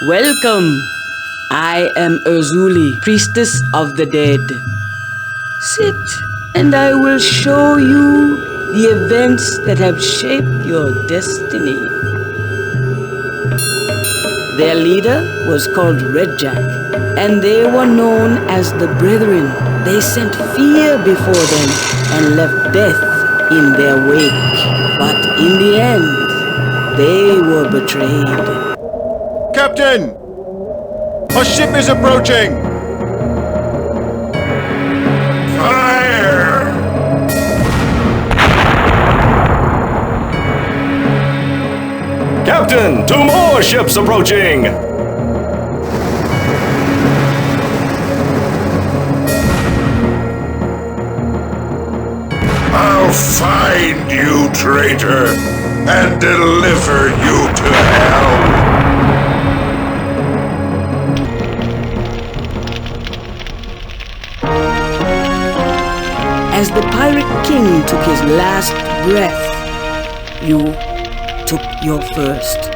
Welcome. I am Urzuli, priestess of the dead. Sit, and I will show you the events that have shaped your destiny. Their leader was called RedJack, and they were known as the Brethren. They sent fear before them and left death in their wake. But in the end, they were betrayed. Captain! A ship is approaching! Fire! Captain, 2 more ships approaching! I'll find you, traitor, and deliver you to hell! As the Pirate King took his last breath, you took your first.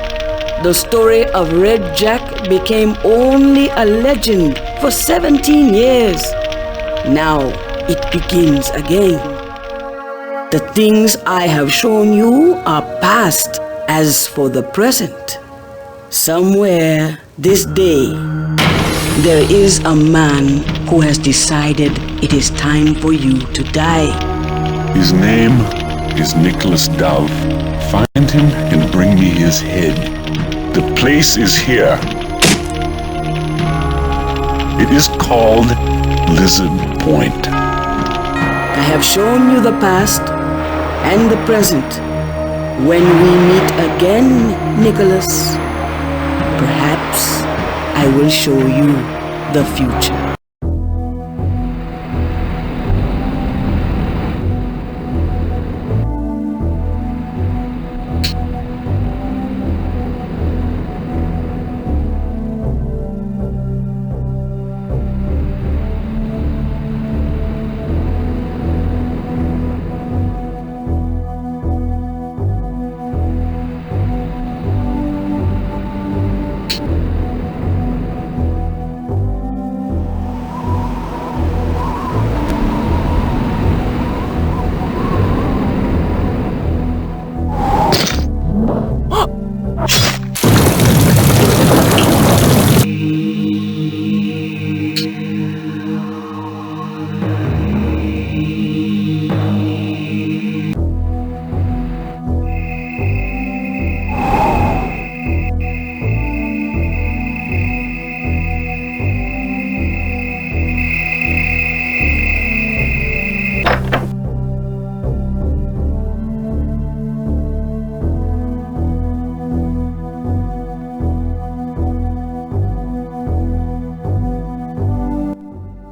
The story of RedJack became only a legend for 17 years. Now it begins again. The things I have shown you are past. As for the present, somewhere this day, there is a man who has decided it is time for you to die. His name is Nicholas Dove. Find him and bring me his head. The place is here. It is called Lizard Point. I have shown you the past and the present. When we meet again, Nicholas, perhaps I will show you the future.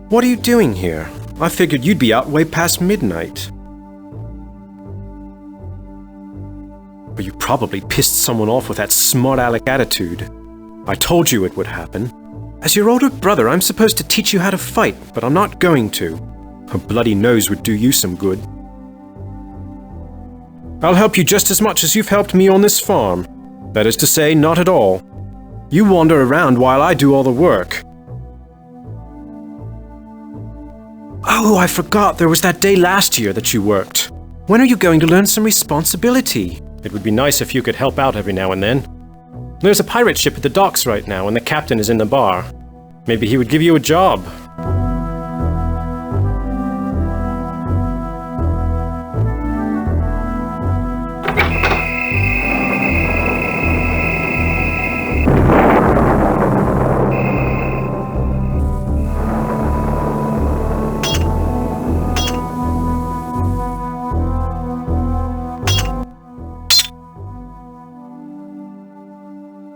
What are you doing here? I figured you'd be out way past midnight. But you probably pissed someone off with that smart-aleck attitude. I told you it would happen. As your older brother, I'm supposed to teach you how to fight, but I'm not going to. A bloody nose would do you some good. I'll help you just as much as you've helped me on this farm. That is to say, not at all. You wander around while I do all the work. Oh, I forgot there was that day last year that you worked. When are you going to learn some responsibility? It would be nice if you could help out every now and then. There's a pirate ship at the docks right now and the captain is in the bar. Maybe he would give you a job.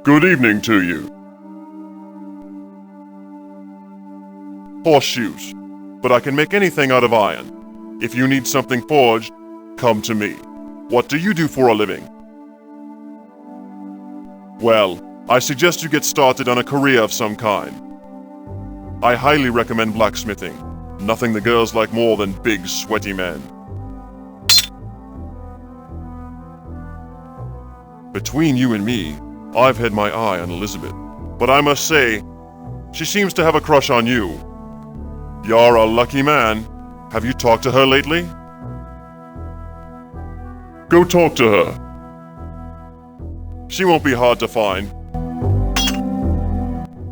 Good evening to you. Horseshoes, but I can make anything out of iron. If you need something forged, come to me. What do you do for a living? Well, I suggest you get started on a career of some kind. I highly recommend blacksmithing. Nothing the girls like more than big, sweaty men. Between you and me, I've had my eye on Elizabeth. But I must say, she seems to have a crush on you. You're a lucky man. Have you talked to her lately? Go talk to her. She won't be hard to find.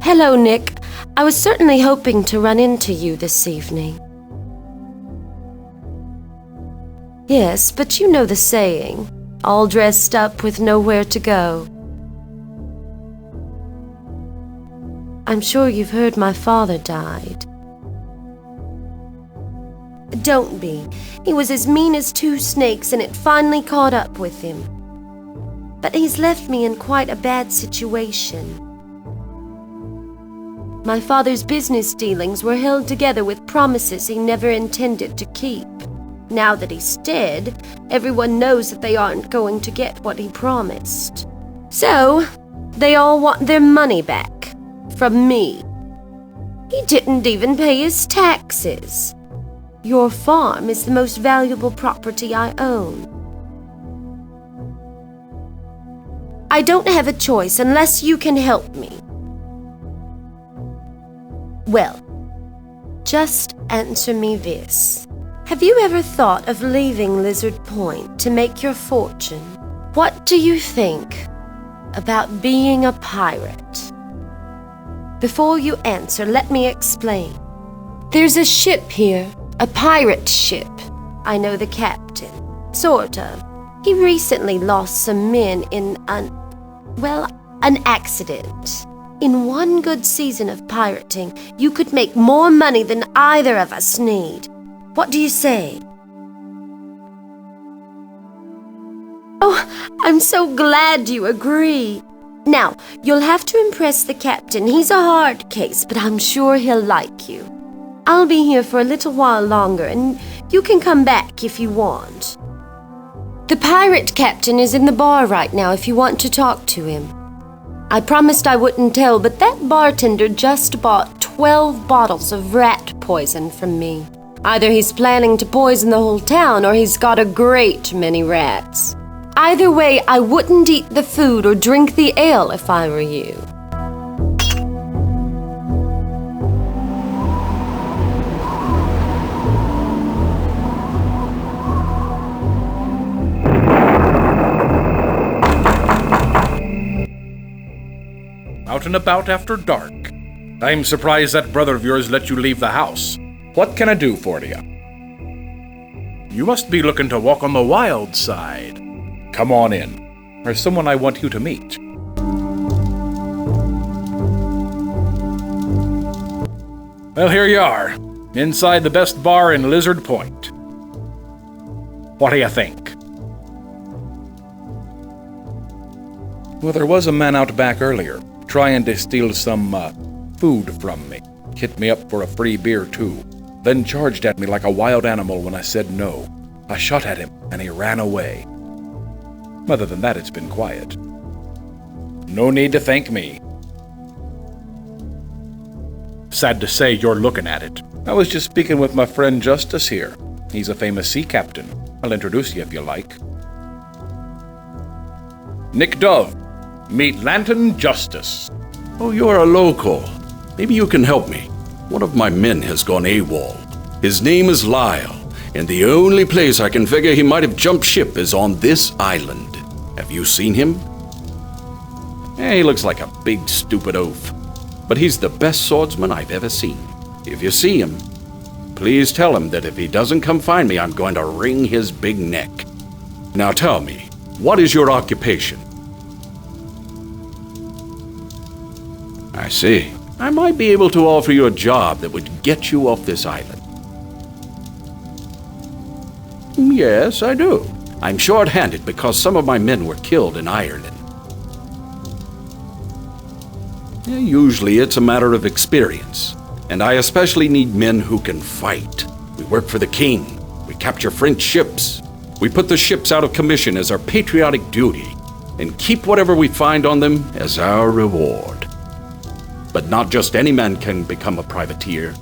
Hello, Nick. I was certainly hoping to run into you this evening. Yes, but you know the saying, all dressed up with nowhere to go. I'm sure you've heard my father died. Don't be. He was as mean as two snakes and it finally caught up with him. But he's left me in quite a bad situation. My father's business dealings were held together with promises he never intended to keep. Now that he's dead, everyone knows that they aren't going to get what he promised. So, they all want their money back. From me. He didn't even pay his taxes. Your farm is the most valuable property I own. I don't have a choice unless you can help me. Well, just answer me this. Have you ever thought of leaving Lizard Point to make your fortune? What do you think about being a pirate? Before you answer, let me explain. There's a ship here, a pirate ship. I know the captain, sort of. He recently lost some men in an accident. In one good season of pirating, you could make more money than either of us need. What do you say? Oh, I'm so glad you agree. Now, you'll have to impress the captain. He's a hard case, but I'm sure he'll like you. I'll be here for a little while longer, and you can come back if you want. The pirate captain is in the bar right now if you want to talk to him. I promised I wouldn't tell, but that bartender just bought 12 bottles of rat poison from me. Either he's planning to poison the whole town, or he's got a great many rats. Either way, I wouldn't eat the food or drink the ale if I were you. Out and about after dark. I'm surprised that brother of yours let you leave the house. What can I do for you? You must be looking to walk on the wild side. Come on in. There's someone I want you to meet. Well, here you are, inside the best bar in Lizard Point. What do you think? Well, there was a man out back earlier, trying to steal some, food from me. Hit me up for a free beer, too. Then charged at me like a wild animal when I said no. I shot at him, and he ran away. Other than that, it's been quiet. No need to thank me. Sad to say you're looking at it. I was just speaking with my friend Justice here. He's a famous sea captain. I'll introduce you if you like. Nick Dove. Meet Lantern Justice. Oh, you're a local. Maybe you can help me. One of my men has gone AWOL. His name is Lyle, and the only place I can figure he might have jumped ship is on this island. Have you seen him? He looks like a big, stupid oaf. But he's the best swordsman I've ever seen. If you see him, please tell him that if he doesn't come find me, I'm going to wring his big neck. Now tell me, what is your occupation? I see. I might be able to offer you a job that would get you off this island. Yes, I do. I'm short-handed because some of my men were killed in Ireland. Usually it's a matter of experience, and I especially need men who can fight. We work for the king. We capture French ships. We put the ships out of commission as our patriotic duty, and keep whatever we find on them as our reward. But not just any man can become a privateer.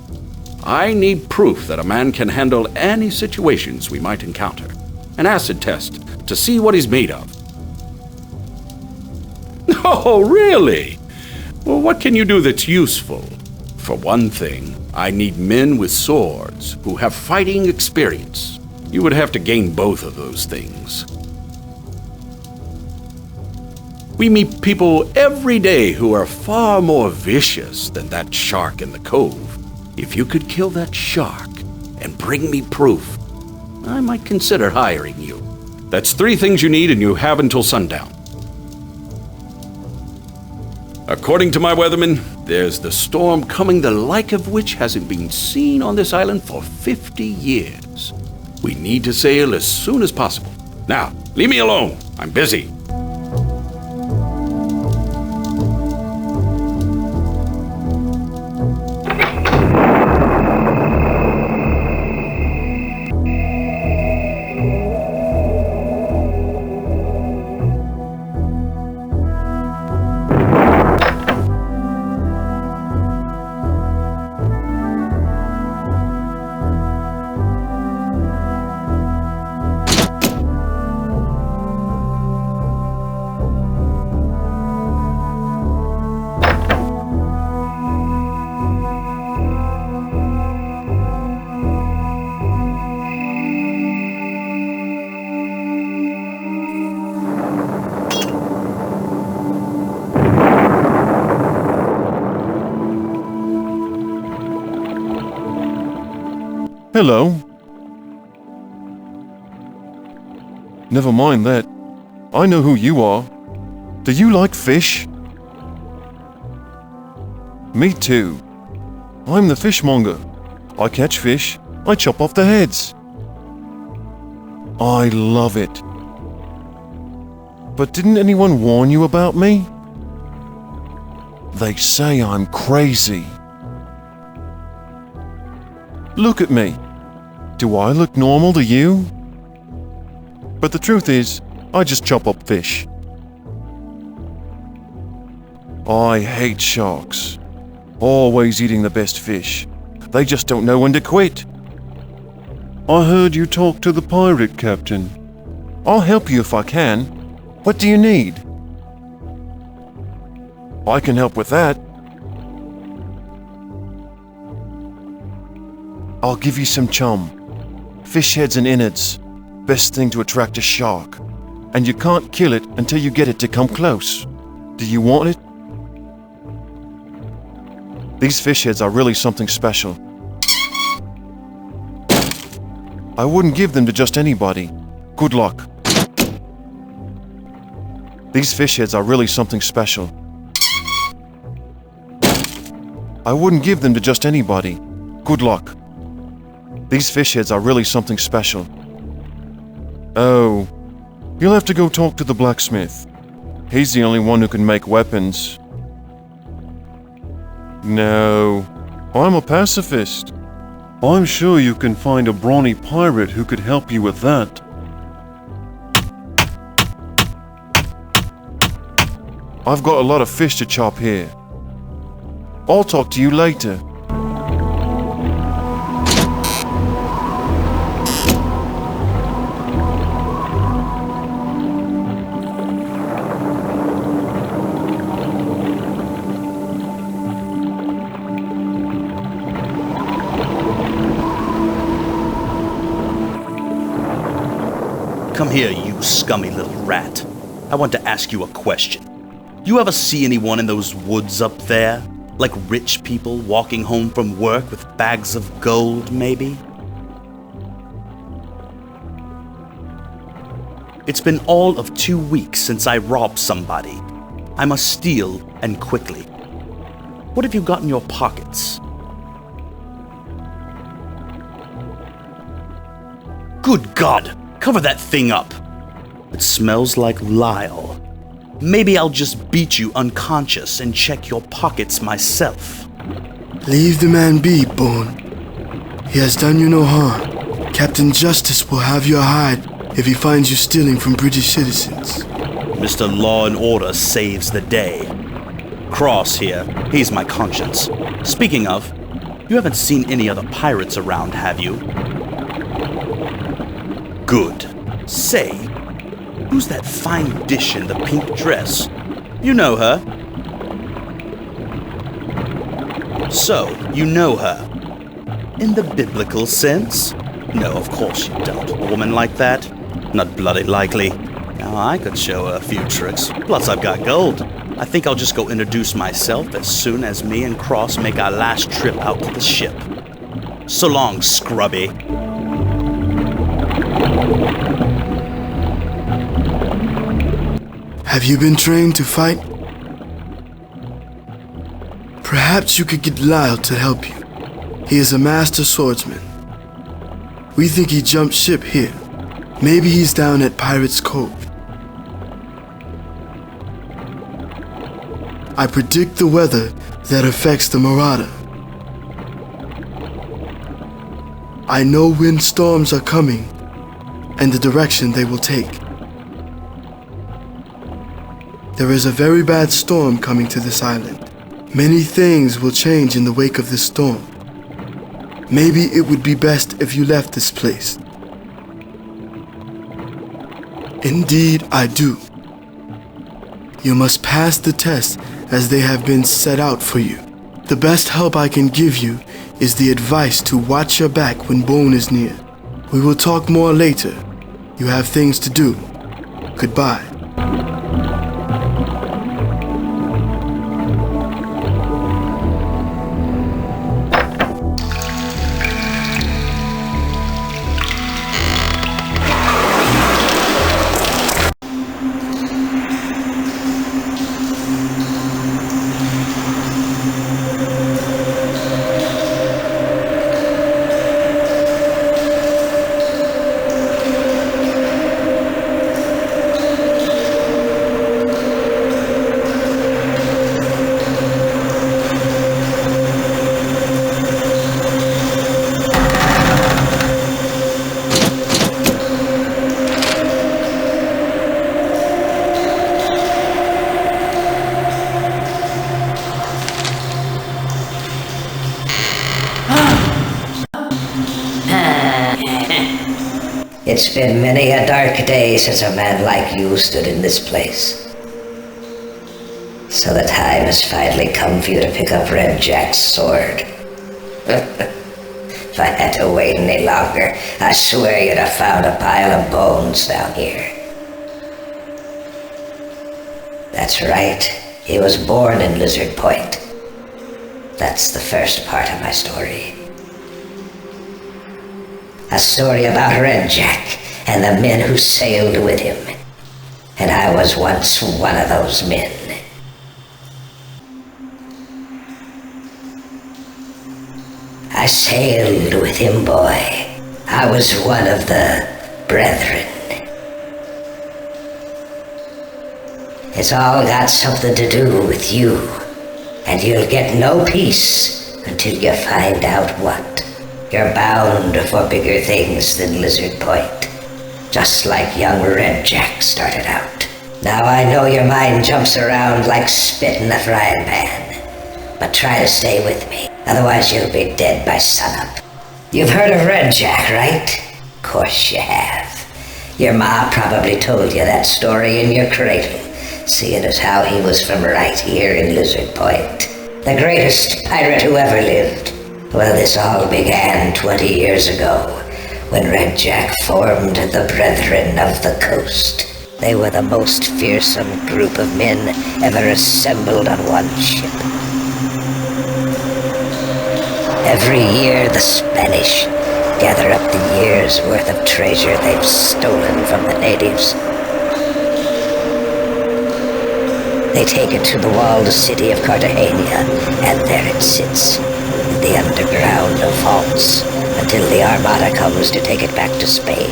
I need proof that a man can handle any situations we might encounter. An acid test to see what he's made of. Oh, really? Well, what can you do that's useful? For one thing, I need men with swords who have fighting experience. You would have to gain both of those things. We meet people every day who are far more vicious than that shark in the cove. If you could kill that shark and bring me proof, I might consider hiring you. That's 3 things you need, and you have until sundown. According to my weatherman, there's the storm coming the like of which hasn't been seen on this island for 50 years. We need to sail as soon as possible. Now, leave me alone. I'm busy. Hello. Never mind that. I know who you are. Do you like fish? Me too. I'm the fishmonger. I catch fish. I chop off the heads. I love it. But didn't anyone warn you about me? They say I'm crazy. Look at me. Do I look normal to you? But the truth is, I just chop up fish. I hate sharks. Always eating the best fish. They just don't know when to quit. I heard you talk to the pirate captain. I'll help you if I can. What do you need? I can help with that. I'll give you some chum. Fish heads and innards. Best thing to attract a shark. And you can't kill it until you get it to come close. Do you want it? These fish heads are really something special. I wouldn't give them to just anybody. Good luck. These fish heads are really something special. I wouldn't give them to just anybody. Good luck. These fish heads are really something special. Oh, you'll have to go talk to the blacksmith. He's the only one who can make weapons. No, I'm a pacifist. I'm sure you can find a brawny pirate who could help you with that. I've got a lot of fish to chop here. I'll talk to you later. Come here, you scummy little rat. I want to ask you a question. You ever see anyone in those woods up there? Like rich people walking home from work with bags of gold, maybe? It's been all of 2 weeks since I robbed somebody. I must steal, and quickly. What have you got in your pockets? Good God! Cover that thing up! It smells like Lyle. Maybe I'll just beat you unconscious and check your pockets myself. Leave the man be, Bourne. He has done you no harm. Captain Justice will have your hide if he finds you stealing from British citizens. Mr. Law and Order saves the day. Cross here, he's my conscience. Speaking of, you haven't seen any other pirates around, have you? Good. Say, who's that fine dish in the pink dress? You know her. So, you know her? In the biblical sense? No, of course you don't. A woman like that? Not bloody likely. Now, I could show her a few tricks. Plus, I've got gold. I think I'll just go introduce myself as soon as me and Cross make our last trip out to the ship. So long, scrubby. Have you been trained to fight? Perhaps you could get Lyle to help you. He is a master swordsman. We think he jumped ship here. Maybe he's down at Pirate's Cove. I predict the weather that affects the Marauder. I know when storms are coming and the direction they will take. There is a very bad storm coming to this island. Many things will change in the wake of this storm. Maybe it would be best if you left this place. Indeed, I do. You must pass the tests as they have been set out for you. The best help I can give you is the advice to watch your back when Bone is near. We will talk more later. You have things to do. Goodbye. It's been many a dark day since a man like you stood in this place. So the time has finally come for you to pick up RedJack's sword. If I had to wait any longer, I swear you'd have found a pile of bones down here. That's right, he was born in Lizard Point. That's the first part of my story. A story about RedJack and the men who sailed with him. And I was once one of those men. I sailed with him, boy. I was one of the brethren. It's all got something to do with you. And you'll get no peace until you find out what. You're bound for bigger things than Lizard Point, just like young RedJack started out. Now I know your mind jumps around like spit in a frying pan, but try to stay with me, otherwise you'll be dead by sunup. You've heard of RedJack, right? Of course you have. Your ma probably told you that story in your cradle, seeing as how he was from right here in Lizard Point. The greatest pirate who ever lived. Well, this all began 20 years ago, when RedJack formed the Brethren of the Coast. They were the most fearsome group of men ever assembled on one ship. Every year, the Spanish gather up the year's worth of treasure they've stolen from the natives. They take it to the walled city of Cartagena, and there it sits, in the underground of vaults, until the Armada comes to take it back to Spain.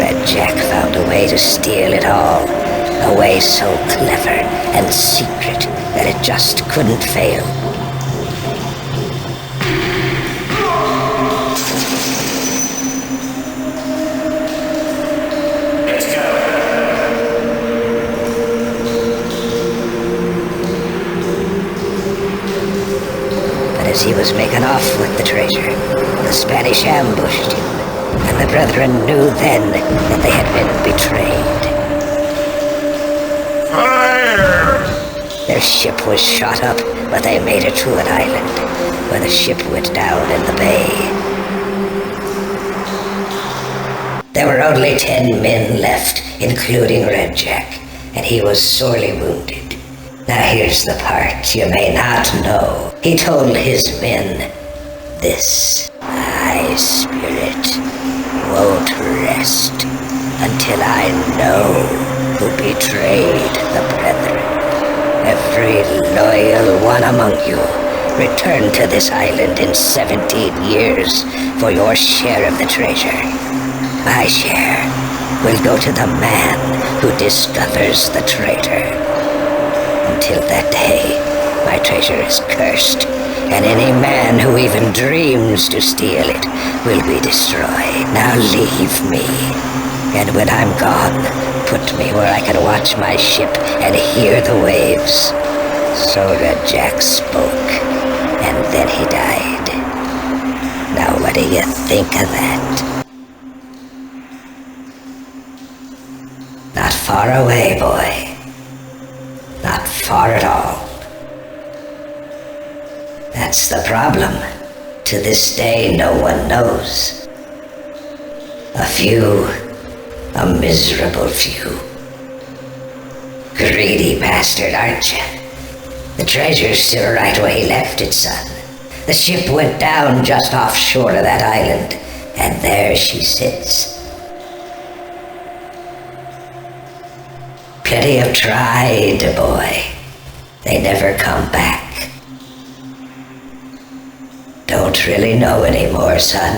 RedJack found a way to steal it all, a way so clever and secret that it just couldn't fail. As he was making off with the treasure, the Spanish ambushed him, and the Brethren knew then that they had been betrayed. Fire! Their ship was shot up but they made it to an island where the ship went down in the bay. There were only 10 men left, including RedJack, and he was sorely wounded. Now here's the part you may not know. He told his men this: my spirit won't rest until I know who betrayed the brethren. Every loyal one among you return to this island in 17 years for your share of the treasure. My share will go to the man who discovers the traitor. Until that day, my treasure is cursed, and any man who even dreams to steal it will be destroyed. Now leave me, and when I'm gone, put me where I can watch my ship and hear the waves. So RedJack spoke, and then he died. Now what do you think of that? Not far away, boy. Not far at all. That's the problem. To this day, no one knows. A few, a miserable few. Greedy bastard, aren't you? The treasure's still right where he left it, son. The ship went down just offshore of that island, and there she sits. Plenty have tried, boy. They never come back. Don't really know anymore, son.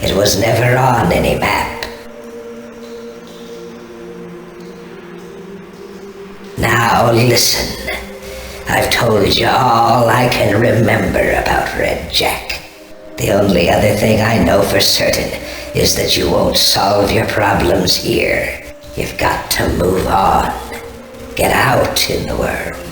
It was never on any map. Now listen. I've told you all I can remember about RedJack. The only other thing I know for certain is that you won't solve your problems here. You've got to move on. Get out in the world.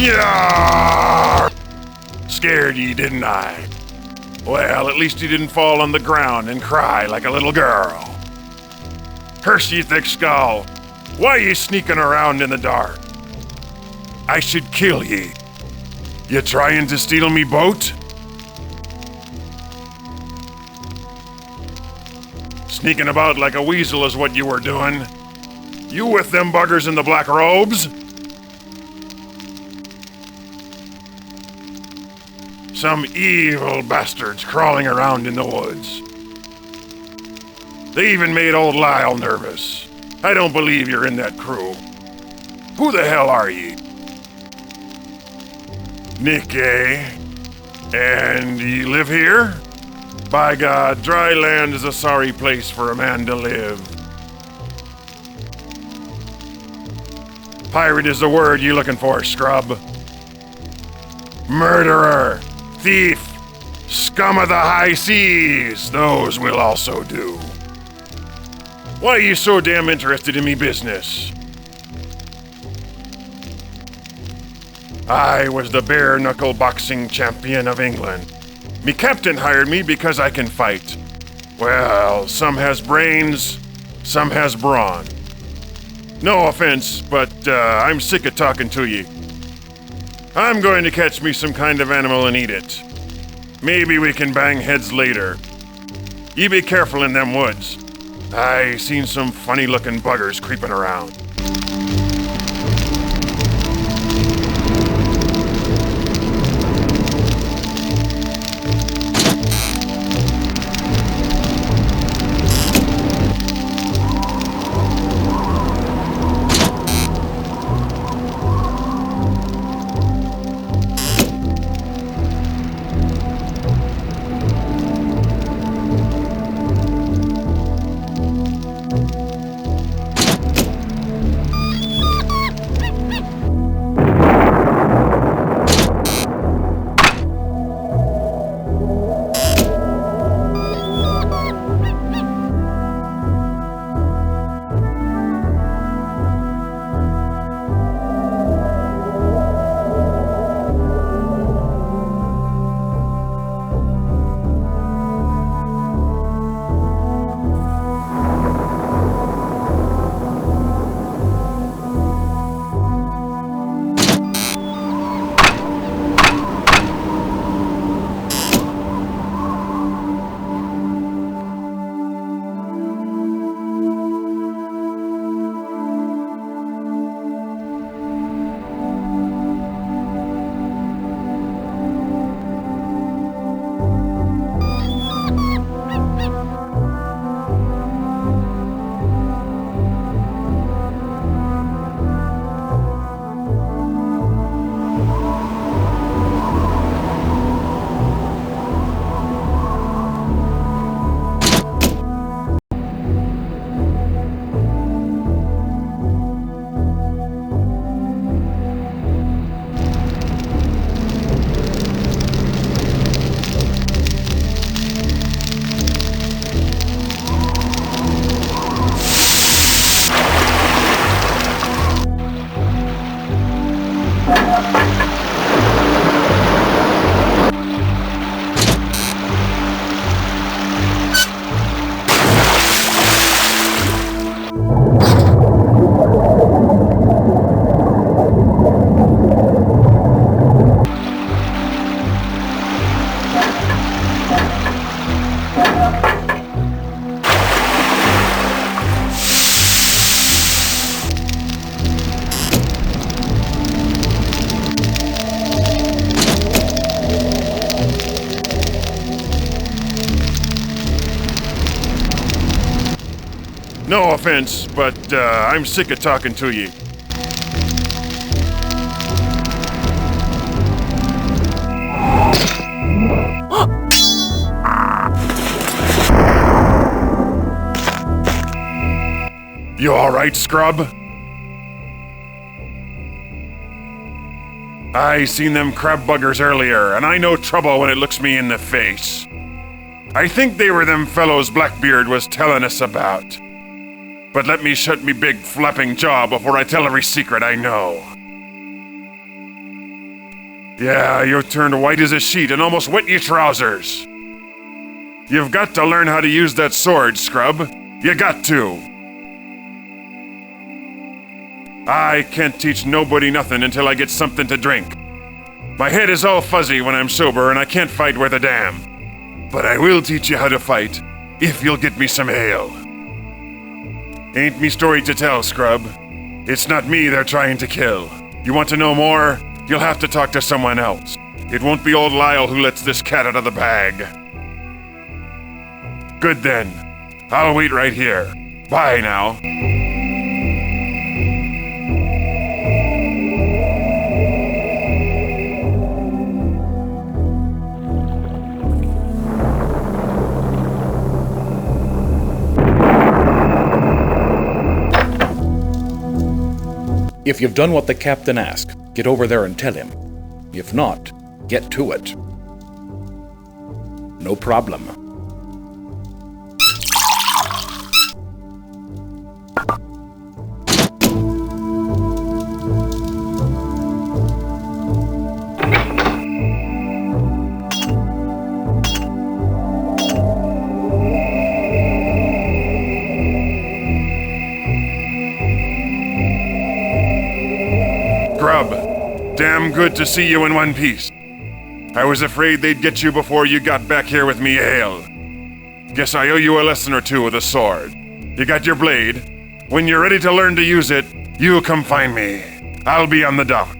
Yeah! Scared ye, didn't I? Well, at least you didn't fall on the ground and cry like a little girl. Curse ye, thick skull. Why ye sneaking around in the dark? I should kill ye. You trying to steal me boat? Sneaking about like a weasel is what you were doing. You with them buggers in the black robes? Some evil bastards crawling around in the woods. They even made old Lyle nervous. I don't believe you're in that crew. Who the hell are ye? Nick, eh? And ye live here? By God, dry land is a sorry place for a man to live. Pirate is the word you looking for, scrub. Murderer, thief, scum of the high seas, those will also do. Why are you so damn interested in me business? I was the bare-knuckle boxing champion of England. Me captain hired me because I can fight. Well, some has brains, some has brawn. No offense, but I'm sick of talking to ye. I'm going to catch me some kind of animal and eat it. Maybe we can bang heads later. Ye be careful in them woods. I seen some funny-looking buggers creeping around. No offense, but I'm sick of talking to ye. You alright, scrub? I seen them crab buggers earlier, and I know trouble when it looks me in the face. I think they were them fellows Blackbeard was telling us about. But let me shut me big flapping jaw before I tell every secret I know. Yeah, you've turned white as a sheet and almost wet your trousers. You've got to learn how to use that sword, scrub. You got to. I can't teach nobody nothing until I get something to drink. My head is all fuzzy when I'm sober and I can't fight worth a damn. But I will teach you how to fight, if you'll get me some ale. Ain't me story to tell, scrub. It's not me they're trying to kill. You want to know more? You'll have to talk to someone else. It won't be old Lyle who lets this cat out of the bag. Good then. I'll wait right here. Bye now. If you've done what the captain asked, get over there and tell him. If not, get to it. No problem. Damn good to see you in one piece. I was afraid they'd get you before you got back here with me, Hale. Guess I owe you a lesson or two with a sword. You got your blade. When you're ready to learn to use it, you come find me. I'll be on the dock.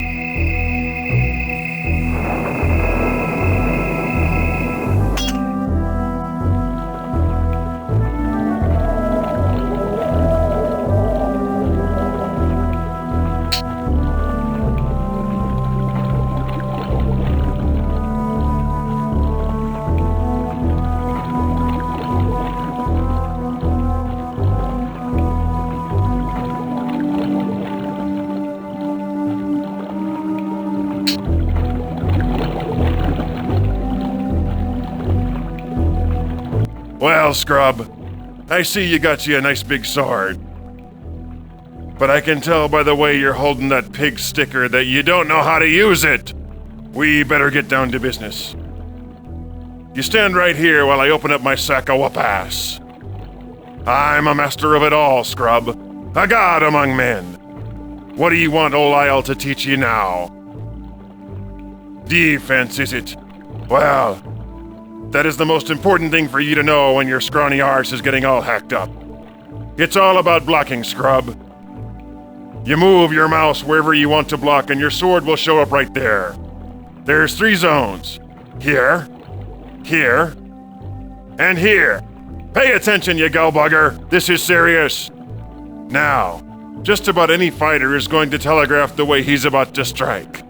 Well, Scrub, I see you got you a nice big sword. But I can tell by the way you're holding that pig sticker that you don't know how to use it. We better get down to business. You stand right here while I open up my sack of whoop-ass. I'm a master of it all, Scrub. A god among men. What do you want old Lyle to teach you now? Defense, is it? Well, that is the most important thing for you to know when your scrawny arse is getting all hacked up. It's all about blocking, Scrub. You move your mouse wherever you want to block and your sword will show up right there. There's 3 zones. Here, here, and here. Pay attention, you gullbugger. This is serious. Now, just about any fighter is going to telegraph the way he's about to strike.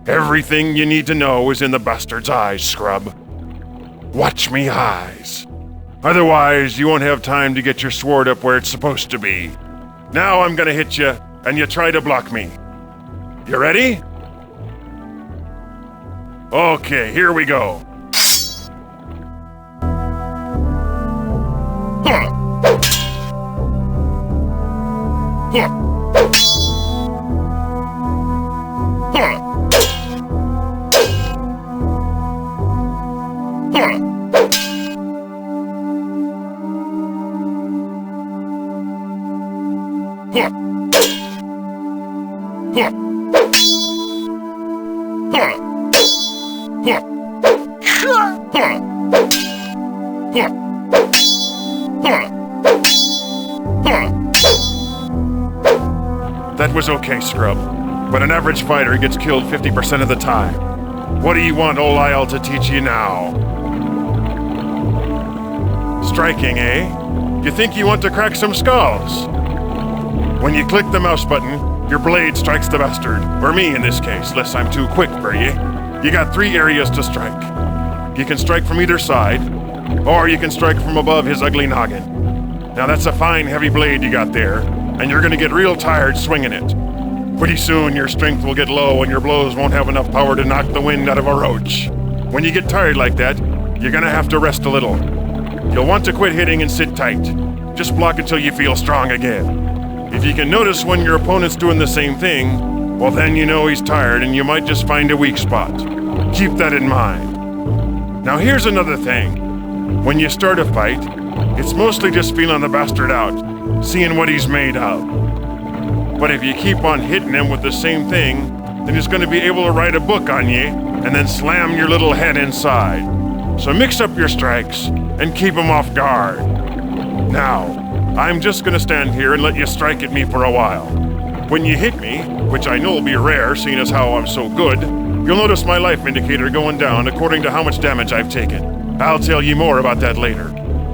Everything you need to know is in the bastard's eyes, Scrub. Watch me eyes. Otherwise, you won't have time to get your sword up where it's supposed to be. Now I'm gonna hit you, and you try to block me. You ready? Okay, here we go. Huh. Huh. Huh. That was okay, Scrub, but an average fighter gets killed 50% of the time. What do you want old Lyle to teach you now? Striking, eh? You think you want to crack some skulls? When you click the mouse button, your blade strikes the bastard, or me in this case, lest I'm too quick for you. You got 3 areas to strike. You can strike from either side, or you can strike from above his ugly noggin. Now that's a fine heavy blade you got there, and you're gonna get real tired swinging it. Pretty soon your strength will get low and your blows won't have enough power to knock the wind out of a roach. When you get tired like that, you're gonna have to rest a little. You'll want to quit hitting and sit tight. Just block until you feel strong again. If you can notice when your opponent's doing the same thing, well then you know he's tired and you might just find a weak spot. Keep that in mind. Now here's another thing. When you start a fight, it's mostly just feeling the bastard out, seeing what he's made of. But if you keep on hitting him with the same thing, then he's going to be able to write a book on you and then slam your little head inside. So mix up your strikes and keep him off guard. Now, I'm just going to stand here and let you strike at me for a while. When you hit me, which I know will be rare seeing as how I'm so good, you'll notice my life indicator going down according to how much damage I've taken. I'll tell you more about that later.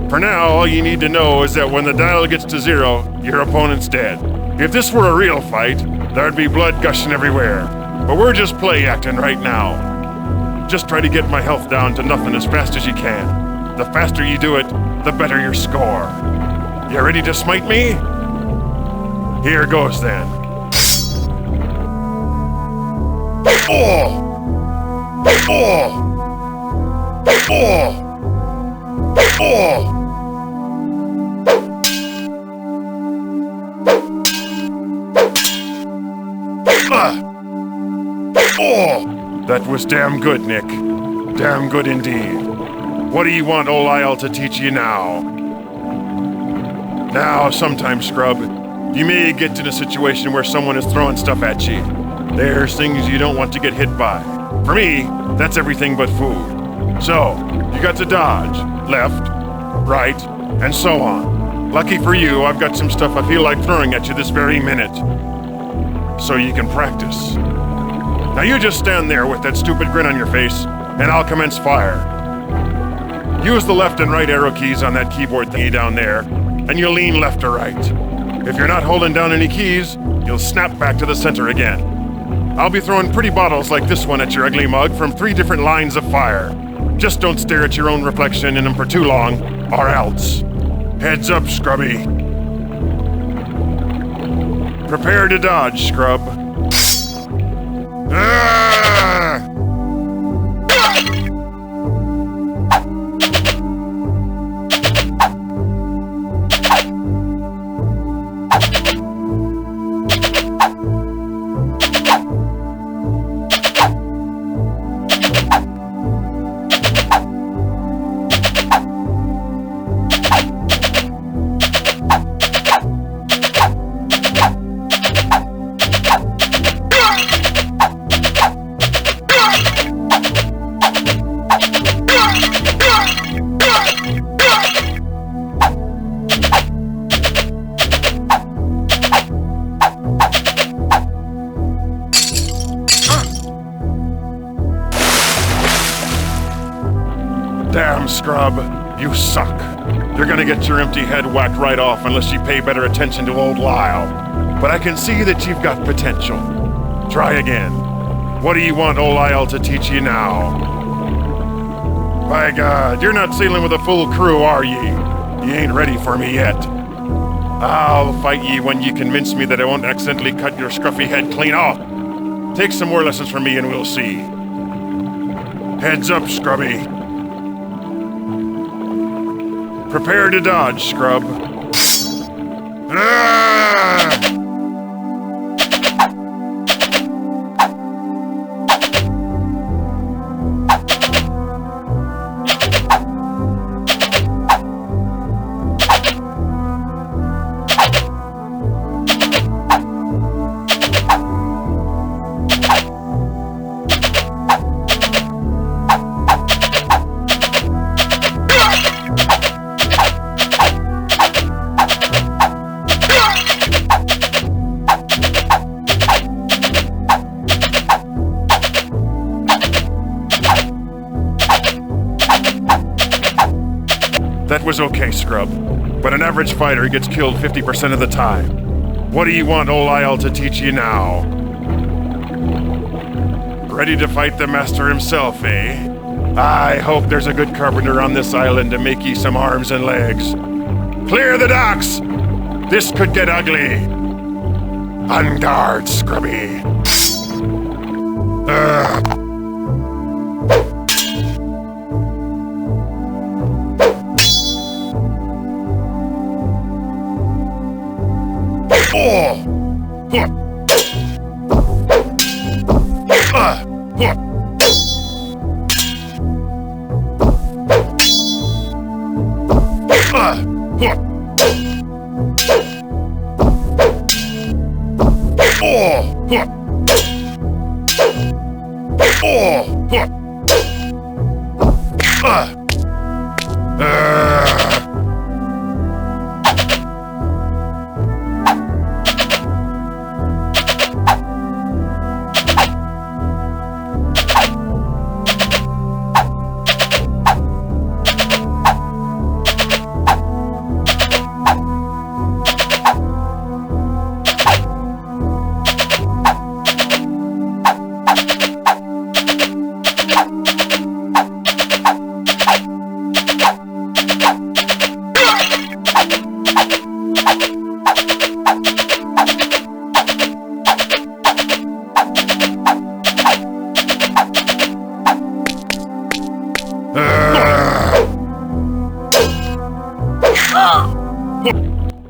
For now, all you need to know is that when the dial gets to 0, your opponent's dead. If this were a real fight, there'd be blood gushing everywhere. But we're just play acting right now. Just try to get my health down to nothing as fast as you can. The faster you do it, the better your score. You ready to smite me? Here goes then. Oh! Oh! Oh! Oh! Oh! That was damn good, Nick. Damn good indeed. What do you want old Lyle to teach you now? Now, sometimes, Scrub, you may get in a situation where someone is throwing stuff at you. There's things you don't want to get hit by. For me, that's everything but food. So, you got to dodge, left, right, and so on. Lucky for you, I've got some stuff I feel like throwing at you this very minute. So you can practice. Now you just stand there with that stupid grin on your face, and I'll commence fire. Use the left and right arrow keys on that keyboard thingy down there, and you'll lean left or right. If you're not holding down any keys, you'll snap back to the center again. I'll be throwing pretty bottles like this one at your ugly mug from 3 different lines of fire. Just don't stare at your own reflection in them for too long, or else. Heads up, Scrubby. Prepare to dodge, Scrub. Ah! Damn, Scrub, you suck. You're gonna get your empty head whacked right off unless you pay better attention to old Lyle. But I can see that you've got potential. Try again. What do you want old Lyle to teach you now? By God, you're not sailing with a full crew, are ye? You ain't ready for me yet. I'll fight ye when you convince me that I won't accidentally cut your scruffy head clean off. Take some more lessons from me and we'll see. Heads up, Scrubby. Prepare to dodge, Scrub. Ah! That was okay, Scrub, but an average fighter gets killed 50% of the time. What do you want old Lyle to teach you now? Ready to fight the master himself, eh? I hope there's a good carpenter on this island to make ye some arms and legs. Clear the docks! This could get ugly. On guard, Scrubby.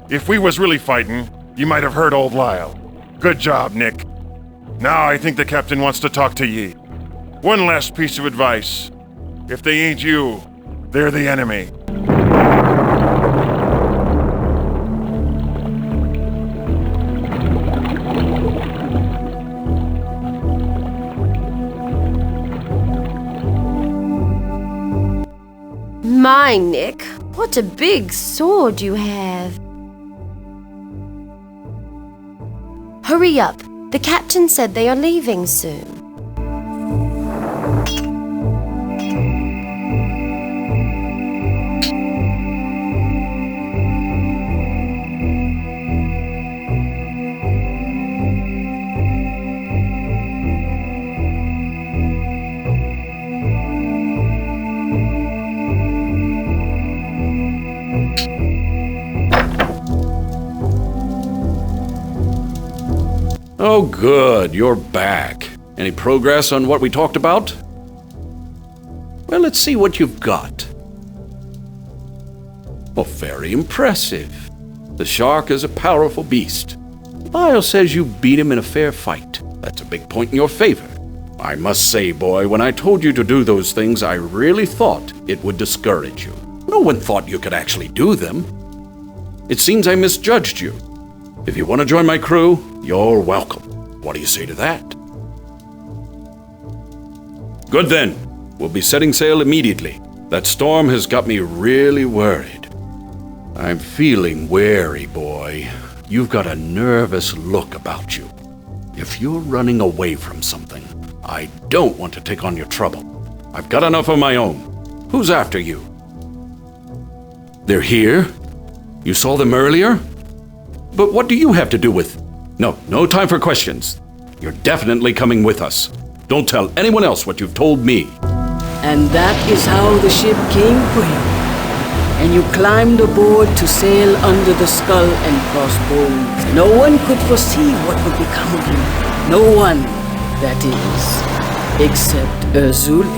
If we was really fighting, you might have heard old Lyle. Good job, Nick. Now I think the captain wants to talk to ye. One last piece of advice. If they ain't you, they're the enemy. My, Nick, what a big sword you have. Hurry up. The captain said they are leaving soon. Oh, good, you're back. Any progress on what we talked about? Well, let's see what you've got. Well, very impressive. The shark is a powerful beast. Lyle says you beat him in a fair fight. That's a big point in your favor. I must say, boy, when I told you to do those things, I really thought it would discourage you. No one thought you could actually do them. It seems I misjudged you. If you want to join my crew, you're welcome. What do you say to that? Good then. We'll be setting sail immediately. That storm has got me really worried. I'm feeling wary, boy. You've got a nervous look about you. If you're running away from something, I don't want to take on your trouble. I've got enough of my own. Who's after you? They're here? You saw them earlier? But what do you have to do with... No time for questions. You're definitely coming with us. Don't tell anyone else what you've told me. And that is how the ship came for him. And you climbed aboard to sail under the skull and crossbones. No one could foresee what would become of him. No one, that is, except Urzuli.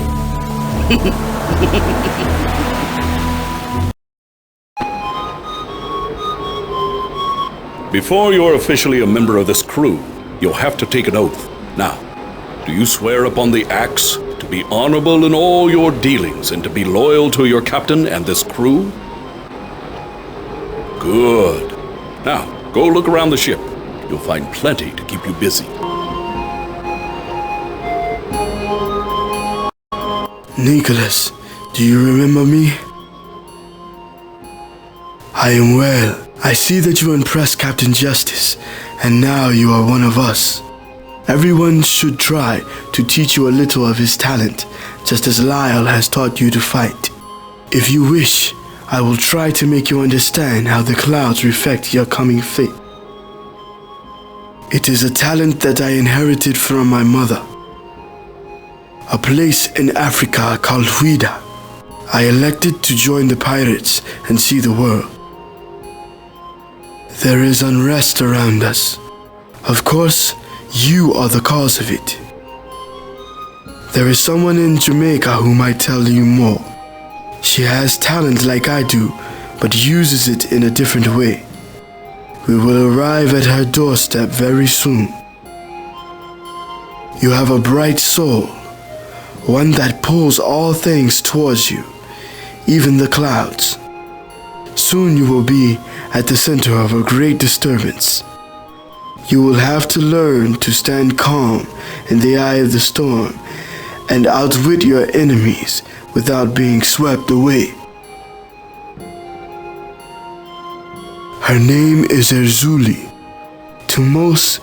Before you're officially a member of this crew, you'll have to take an oath. Now, do you swear upon the axe to be honorable in all your dealings and to be loyal to your captain and this crew? Good. Now, go look around the ship. You'll find plenty to keep you busy. Nicholas, do you remember me? I am well. I see that you impressed Captain Justice, and now you are one of us. Everyone should try to teach you a little of his talent, just as Lyle has taught you to fight. If you wish, I will try to make you understand how the clouds reflect your coming fate. It is a talent that I inherited from my mother. A place in Africa called Huida. I elected to join the pirates and see the world. There is unrest around us. Of course, you are the cause of it. There is someone in Jamaica who might tell you more. She has talent like I do, but uses it in a different way. We will arrive at her doorstep very soon. You have a bright soul, one that pulls all things towards you, even the clouds. Soon you will be at the center of a great disturbance. You will have to learn to stand calm in the eye of the storm and outwit your enemies without being swept away. Her name is Urzuli. To most,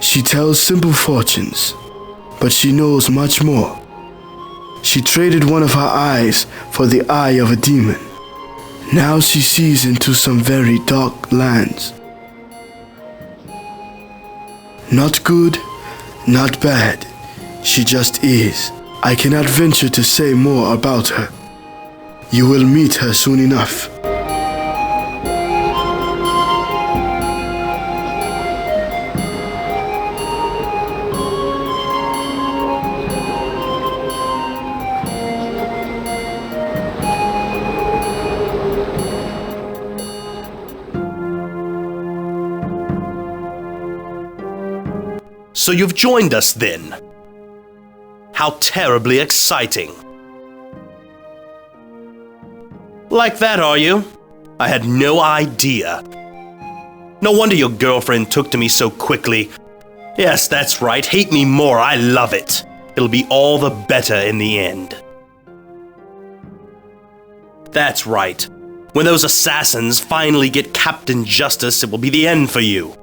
she tells simple fortunes, but she knows much more. She traded one of her eyes for the eye of a demon. Now she sees into some very dark lands. Not good, not bad. She just is. I cannot venture to say more about her. You will meet her soon enough. So you've joined us then? How terribly exciting. Like that, are you? I had no idea. No wonder your girlfriend took to me so quickly. Yes, that's right. Hate me more. I love it. It'll be all the better in the end. That's right. When those assassins finally get Captain Justice, it will be the end for you.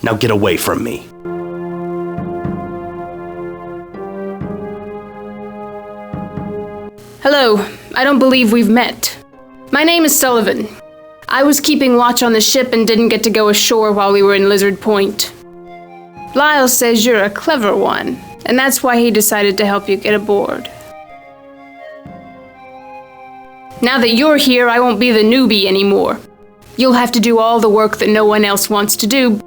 Now get away from me. Hello, I don't believe we've met. My name is Sullivan. I was keeping watch on the ship and didn't get to go ashore while we were in Lizard Point. Lyle says you're a clever one, and that's why he decided to help you get aboard. Now that you're here, I won't be the newbie anymore. You'll have to do all the work that no one else wants to do.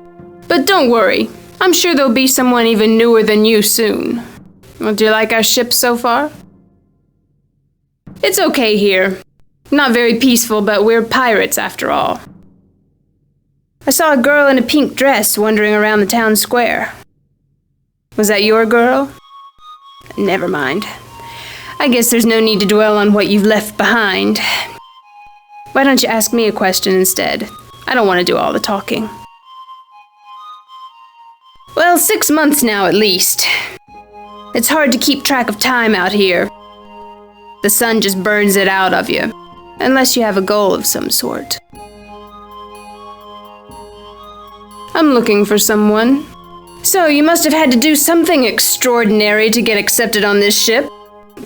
But don't worry, I'm sure there'll be someone even newer than you soon. Well, do you like our ship so far? It's okay here. Not very peaceful, but we're pirates after all. I saw a girl in a pink dress wandering around the town square. Was that your girl? Never mind. I guess there's no need to dwell on what you've left behind. Why don't you ask me a question instead? I don't want to do all the talking. Well, 6 months now at least. It's hard to keep track of time out here. The sun just burns it out of you, unless you have a goal of some sort. I'm looking for someone. So you must have had to do something extraordinary to get accepted on this ship.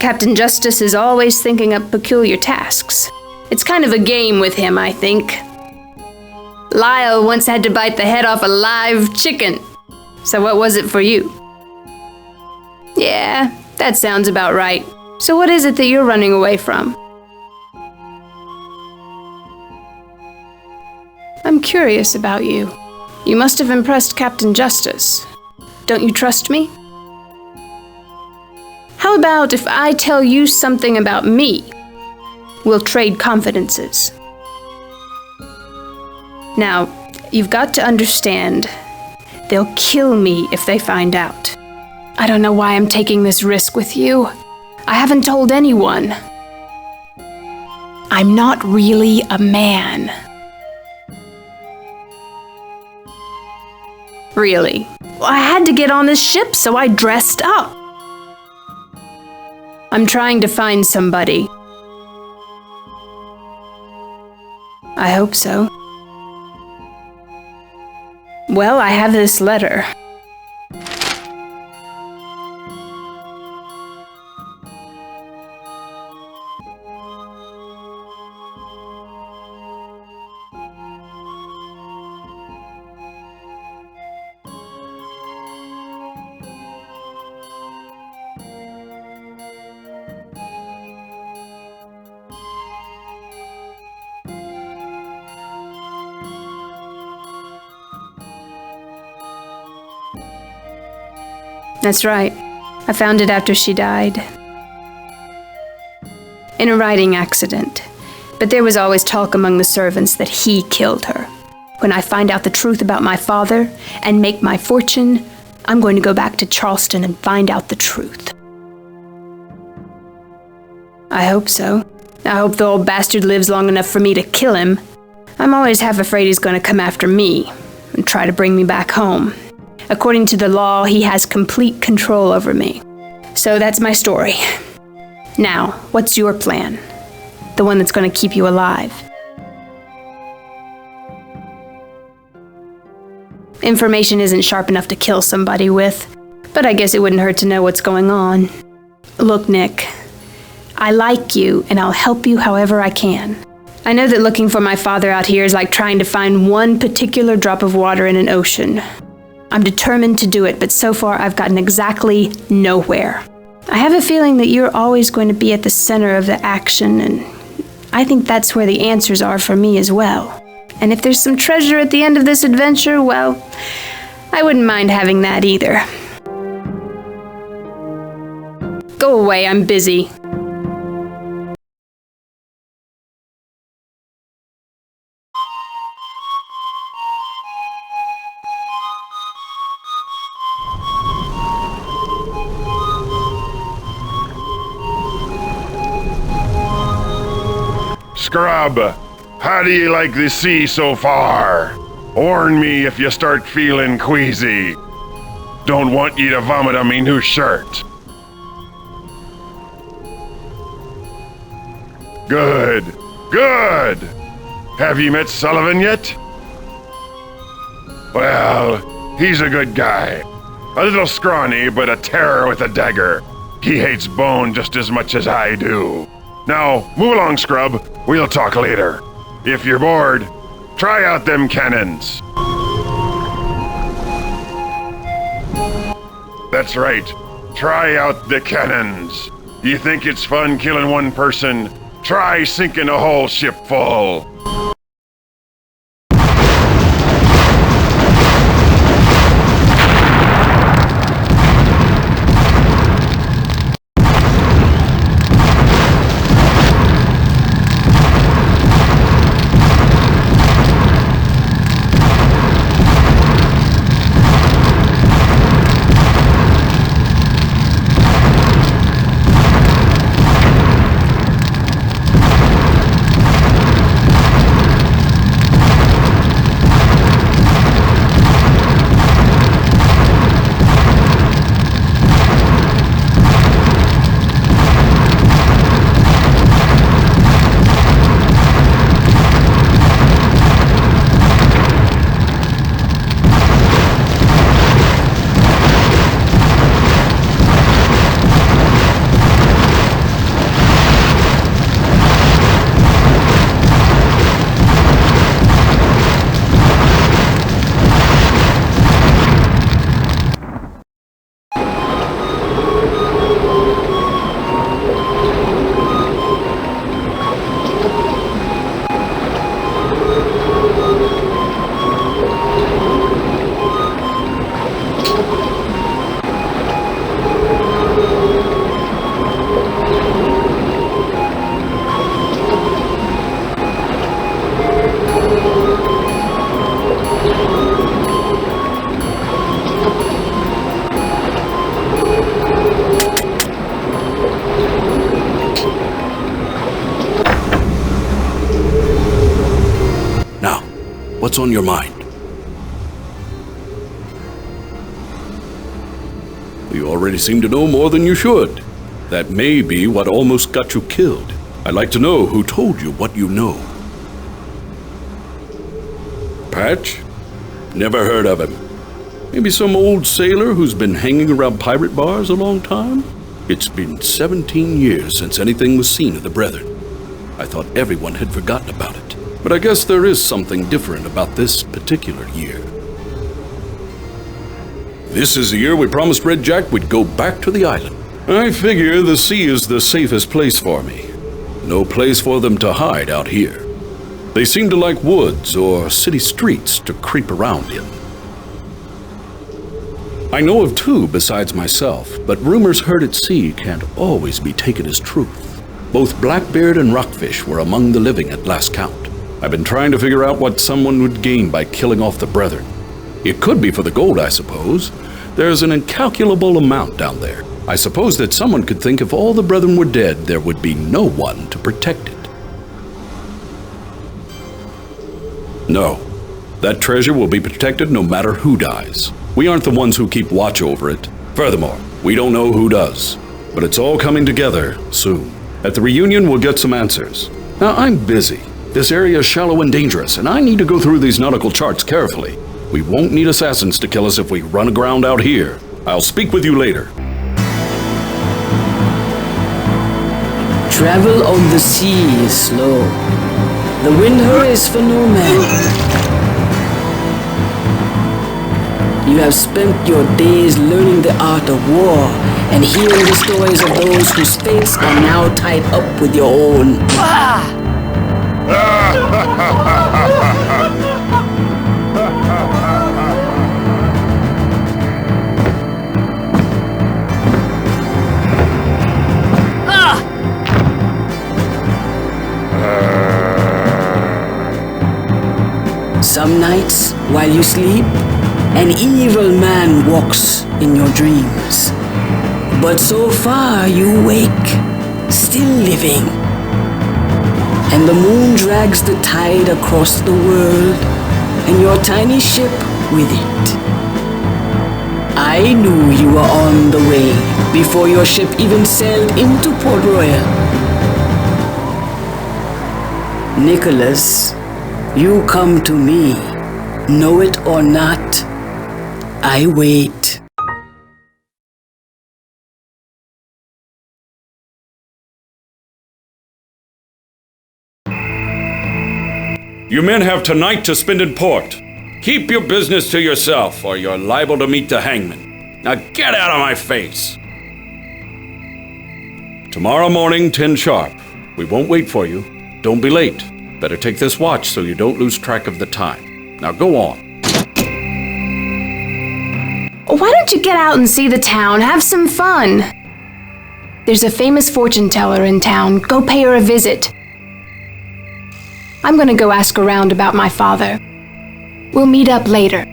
Captain Justice is always thinking up peculiar tasks. It's kind of a game with him, I think. Lyle once had to bite the head off a live chicken. So what was it for you? Yeah, that sounds about right. So what is it that you're running away from? I'm curious about you. You must have impressed Captain Justice. Don't you trust me? How about if I tell you something about me? We'll trade confidences. Now, you've got to understand, they'll kill me if they find out. I don't know why I'm taking this risk with you. I haven't told anyone. I'm not really a man. Really? Well, I had to get on this ship, so I dressed up. I'm trying to find somebody. I hope so. Well, I have this letter. That's right. I found it after she died. In a riding accident. But there was always talk among the servants that he killed her. When I find out the truth about my father and make my fortune, I'm going to go back to Charleston and find out the truth. I hope so. I hope the old bastard lives long enough for me to kill him. I'm always half afraid he's going to come after me and try to bring me back home. According to the law, he has complete control over me. So that's my story. Now, what's your plan? The one that's going to keep you alive. Information isn't sharp enough to kill somebody with, but I guess it wouldn't hurt to know what's going on. Look, Nick, I like you, and I'll help you however I can. I know that looking for my father out here is like trying to find one particular drop of water in an ocean. I'm determined to do it, but so far I've gotten exactly nowhere. I have a feeling that you're always going to be at the center of the action, and I think that's where the answers are for me as well. And if there's some treasure at the end of this adventure, well, I wouldn't mind having that either. Go away, I'm busy. Scrub, how do you like the sea so far? Warn me if you start feeling queasy. Don't want you to vomit on me new shirt. Good. Good. Have you met Sullivan yet? Well, he's a good guy. A little scrawny, but a terror with a dagger. He hates bone just as much as I do. Now, move along, scrub. We'll talk later. If you're bored, try out them cannons. That's right. Try out the cannons. You think it's fun killing one person? Try sinking a whole ship full. What's on your mind? You already seem to know more than you should. That may be what almost got you killed. I'd like to know who told you what you know. Patch? Never heard of him. Maybe some old sailor who's been hanging around pirate bars a long time? It's been 17 years since anything was seen of the Brethren. I thought everyone had forgotten about it. But I guess there is something different about this particular year. This is the year we promised RedJack we'd go back to the island. I figure the sea is the safest place for me. No place for them to hide out here. They seem to like woods or city streets to creep around in. I know of two besides myself, but rumors heard at sea can't always be taken as truth. Both Blackbeard and Rockfish were among the living at last count. I've been trying to figure out what someone would gain by killing off the Brethren. It could be for the gold, I suppose. There's an incalculable amount down there. I suppose that someone could think if all the Brethren were dead, there would be no one to protect it. No. That treasure will be protected no matter who dies. We aren't the ones who keep watch over it. Furthermore, we don't know who does. But it's all coming together soon. At the reunion, we'll get some answers. Now, I'm busy. This area is shallow and dangerous, and I need to go through these nautical charts carefully. We won't need assassins to kill us if we run aground out here. I'll speak with you later. Travel on the sea is slow. The wind hurries for no man. You have spent your days learning the art of war and hearing the stories of those whose fates are now tied up with your own. Some nights, while you sleep, an evil man walks in your dreams. But so far you wake, still living. And the moon drags the tide across the world, and your tiny ship with it. I knew you were on the way before your ship even sailed into Port Royal. Nicholas, you come to me. Know it or not, I wait. You men have tonight to spend in port. Keep your business to yourself, or you're liable to meet the hangman. Now get out of my face! Tomorrow morning, 10 sharp. We won't wait for you. Don't be late. Better take this watch so you don't lose track of the time. Now go on. Why don't you get out and see the town? Have some fun. There's a famous fortune teller in town. Go pay her a visit. I'm gonna go ask around about my father. We'll meet up later.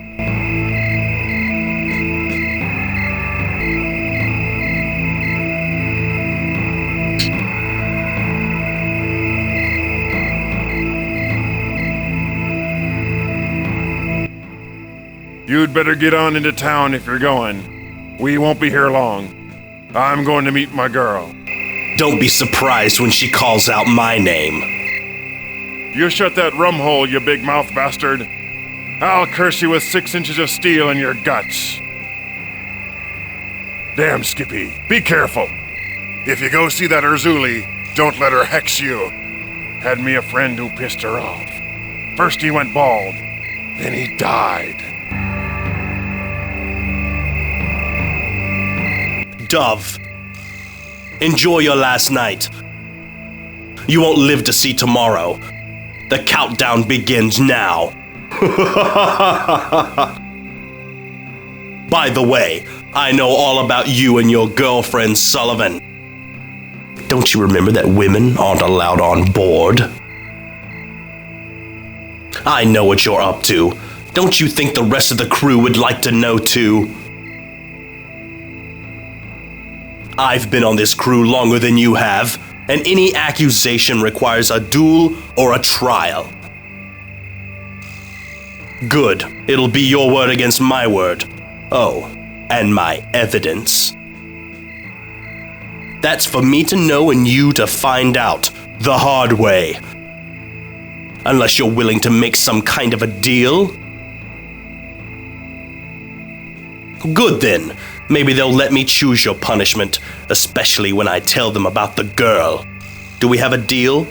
You'd better get on into town if you're going. We won't be here long. I'm going to meet my girl. Don't be surprised when she calls out my name. You shut that rum hole, you big mouth bastard. I'll curse you with 6 inches of steel in your guts. Damn, Skippy, be careful. If you go see that Urzuli, don't let her hex you. Had me a friend who pissed her off. First he went bald, then he died. Dove, enjoy your last night. You won't live to see tomorrow. The countdown begins now. By the way, I know all about you and your girlfriend, Sullivan. Don't you remember that women aren't allowed on board? I know what you're up to. Don't you think the rest of the crew would like to know too? I've been on this crew longer than you have, and any accusation requires a duel or a trial. Good. It'll be your word against my word. Oh, and my evidence. That's for me to know and you to find out the hard way. Unless you're willing to make some kind of a deal. Good then. Maybe they'll let me choose your punishment, especially when I tell them about the girl. Do we have a deal?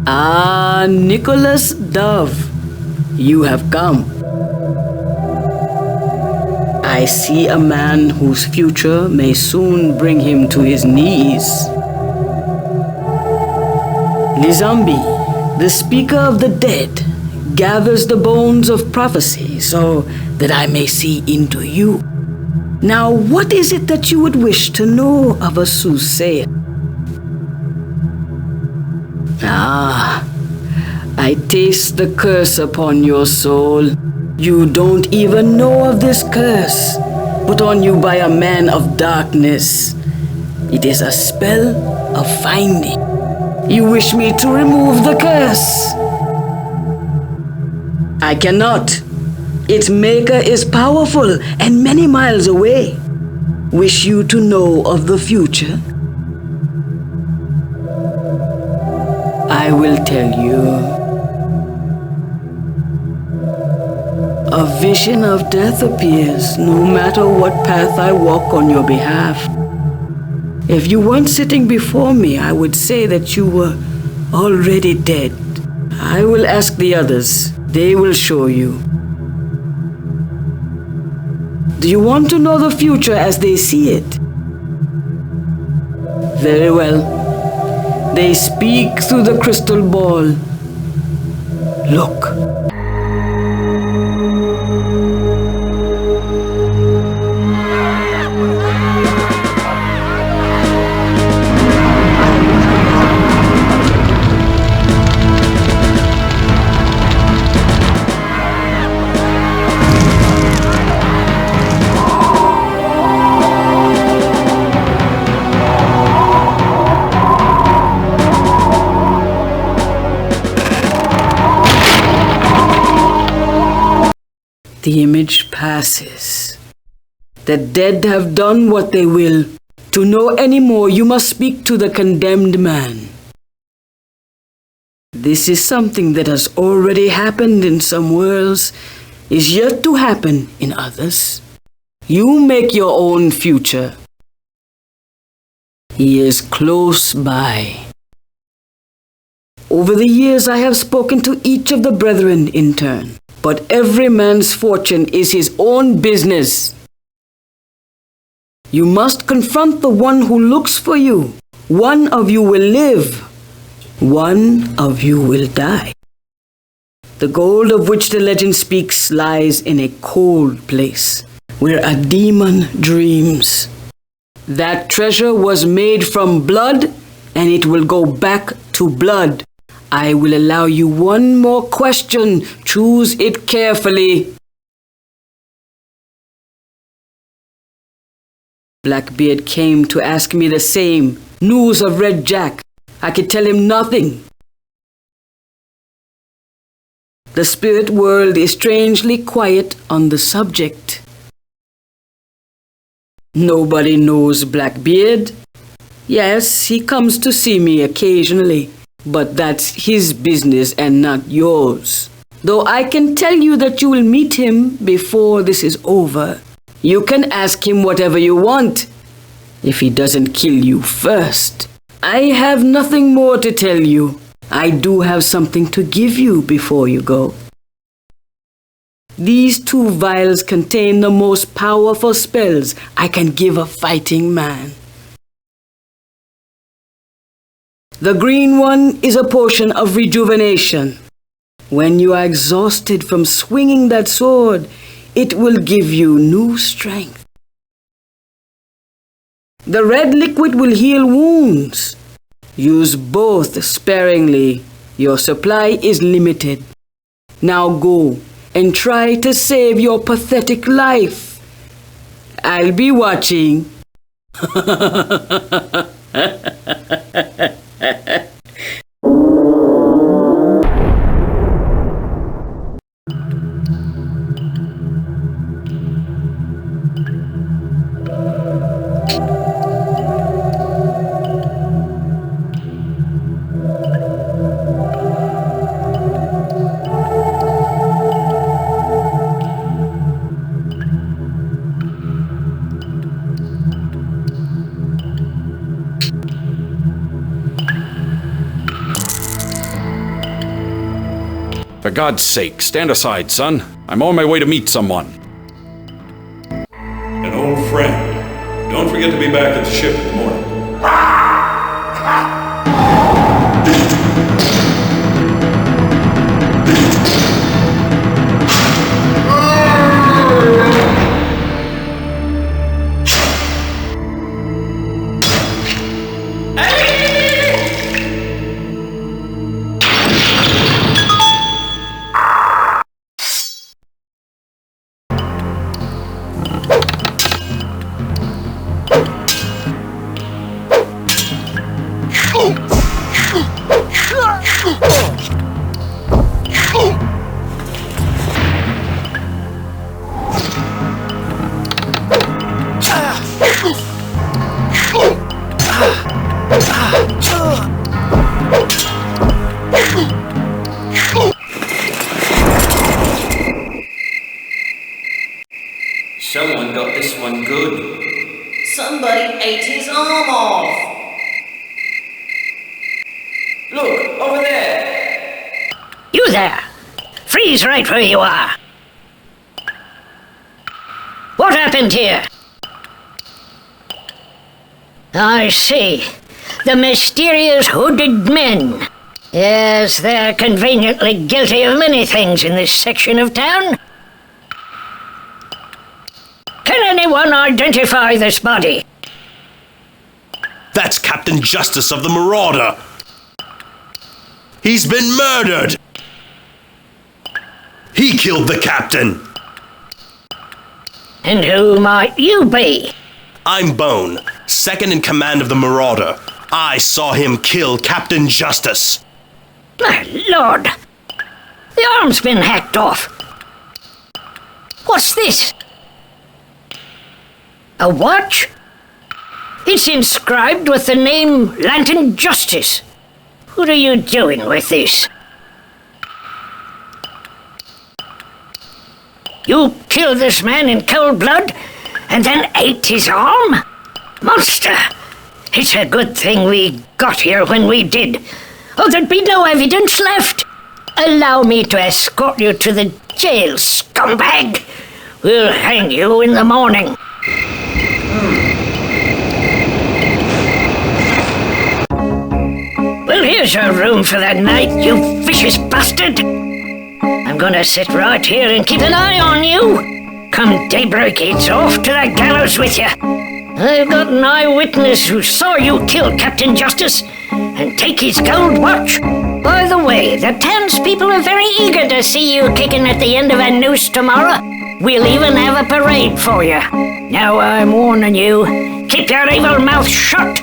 Ah, Nicholas Dove. You have come. I see a man whose future may soon bring him to his knees. Lizambi, the speaker of the dead, gathers the bones of prophecy so that I may see into you. Now, what is it that you would wish to know of a soothsayer? Ah, I taste the curse upon your soul. You don't even know of this curse, put on you by a man of darkness. It is a spell of finding. You wish me to remove the curse? I cannot. Its maker is powerful and many miles away. Wish you to know of the future? I will tell you. A vision of death appears no matter what path I walk on your behalf. If you weren't sitting before me, I would say that you were already dead. I will ask the others. They will show you. Do you want to know the future as they see it? Very well. They speak through the crystal ball. Look. The image passes. The dead have done what they will. To know any more, you must speak to the condemned man. This is something that has already happened in some worlds, is yet to happen in others. You make your own future. He is close by. Over the years I have spoken to each of the brethren in turn, but every man's fortune is his own business. You must confront the one who looks for you. One of you will live. One of you will die. The gold of which the legend speaks lies in a cold place, where a demon dreams. That treasure was made from blood, and it will go back to blood. I will allow you one more question. Choose it carefully. Blackbeard came to ask me the same. News of RedJack. I could tell him nothing. The spirit world is strangely quiet on the subject. Nobody knows Blackbeard. Yes, he comes to see me occasionally, but that's his business and not yours. Though I can tell you that you will meet him before this is over. You can ask him whatever you want, if he doesn't kill you first. I have nothing more to tell you. I do have something to give you before you go. These 2 vials contain the most powerful spells I can give a fighting man. The green one is a potion of rejuvenation. When you are exhausted from swinging that sword, it will give you new strength. The red liquid will heal wounds. Use both sparingly. Your supply is limited. Now go and try to save your pathetic life. I'll be watching. For God's sake, stand aside, son. I'm on my way to meet someone. An old friend. Don't forget to be back at the ship in the morning. Someone got this one good. Somebody ate his arm off. Look, over there. You there! Freeze right where you are! What happened here? I see. The mysterious hooded men. Yes, they're conveniently guilty of many things in this section of town. Can anyone identify this body? That's Captain Justice of the Marauder. He's been murdered. He killed the captain. And who might you be? I'm Bone, second in command of the Marauder. I saw him kill Captain Justice. My lord! The arm's been hacked off. What's this? A watch? It's inscribed with the name Lantern Justice. What are you doing with this? You killed this man in cold blood and then ate his arm? Monster! It's a good thing we got here when we did. Oh, there'd be no evidence left. Allow me to escort you to the jail, scumbag. We'll hang you in the morning. Well, here's your room for the night, you vicious bastard. I'm gonna sit right here and keep an eye on you. Come daybreak, it's off to the gallows with you. I've got an eyewitness who saw you kill Captain Justice and take his gold watch. By the way, the townspeople are very eager to see you kicking at the end of a noose tomorrow. We'll even have a parade for you. Now I'm warning you, keep your evil mouth shut.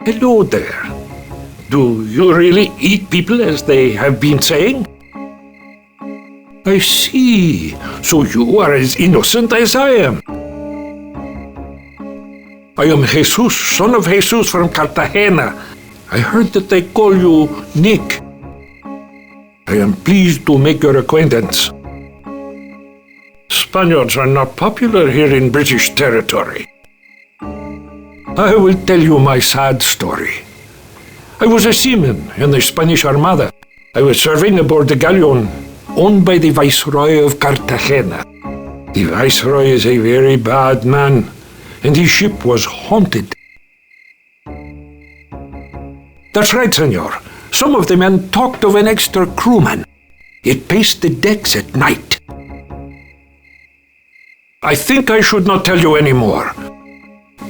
Hello there. Do you really eat people as they have been saying? I see. So you are as innocent as I am. I am Jesus, son of Jesus from Cartagena. I heard that they call you Nick. I am pleased to make your acquaintance. Spaniards are not popular here in British territory. I will tell you my sad story. I was a seaman in the Spanish Armada. I was serving aboard the galleon owned by the Viceroy of Cartagena. The Viceroy is a very bad man, and his ship was haunted. That's right, senor. Some of the men talked of an extra crewman. It paced the decks at night. I think I should not tell you any more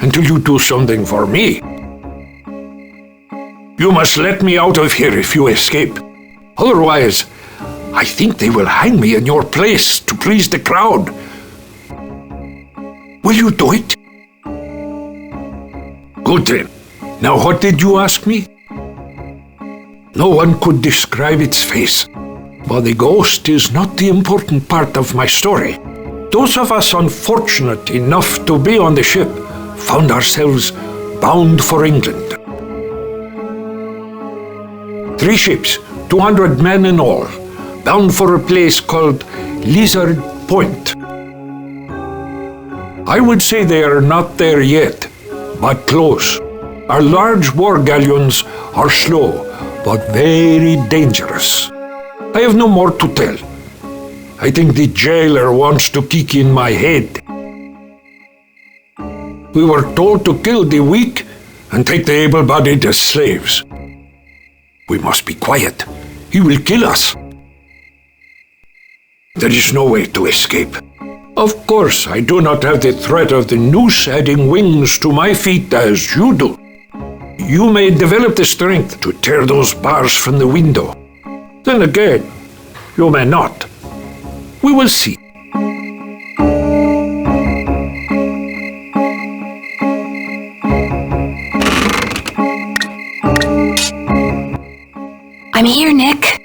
until you do something for me. You must let me out of here if you escape. Otherwise, I think they will hang me in your place to please the crowd. Will you do it? Good then. Now what did you ask me? No one could describe its face, but the ghost is not the important part of my story. Those of us unfortunate enough to be on the ship found ourselves bound for England. 3 ships, 200 men in all, bound for a place called Lizard Point. I would say they are not there yet, but close. Our large war galleons are slow, but very dangerous. I have no more to tell. I think the jailer wants to kick in my head. We were told to kill the weak and take the able-bodied as slaves. We must be quiet. He will kill us. There is no way to escape. Of course, I do not have the threat of the noose adding wings to my feet as you do. You may develop the strength to tear those bars from the window. Then again, you may not. We will see. I'm here, Nick.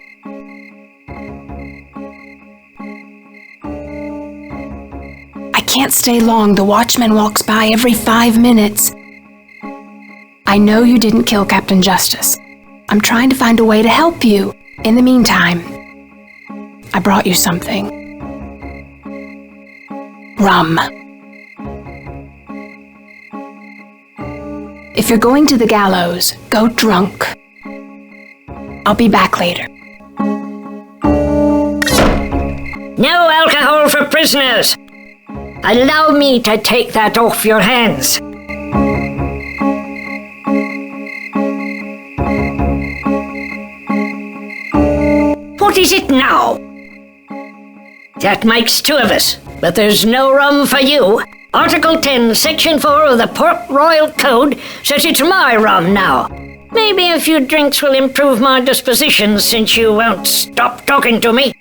I can't stay long. The watchman walks by every 5 minutes. I know you didn't kill Captain Justice. I'm trying to find a way to help you. In the meantime, I brought you something. Rum. If you're going to the gallows, go drunk. I'll be back later. No alcohol for prisoners. Allow me to take that off your hands. What is it now? That makes 2 of us, but there's no rum for you. Article 10, Section 4 of the Port Royal Code says it's my rum now. Maybe a few drinks will improve my disposition since you won't stop talking to me.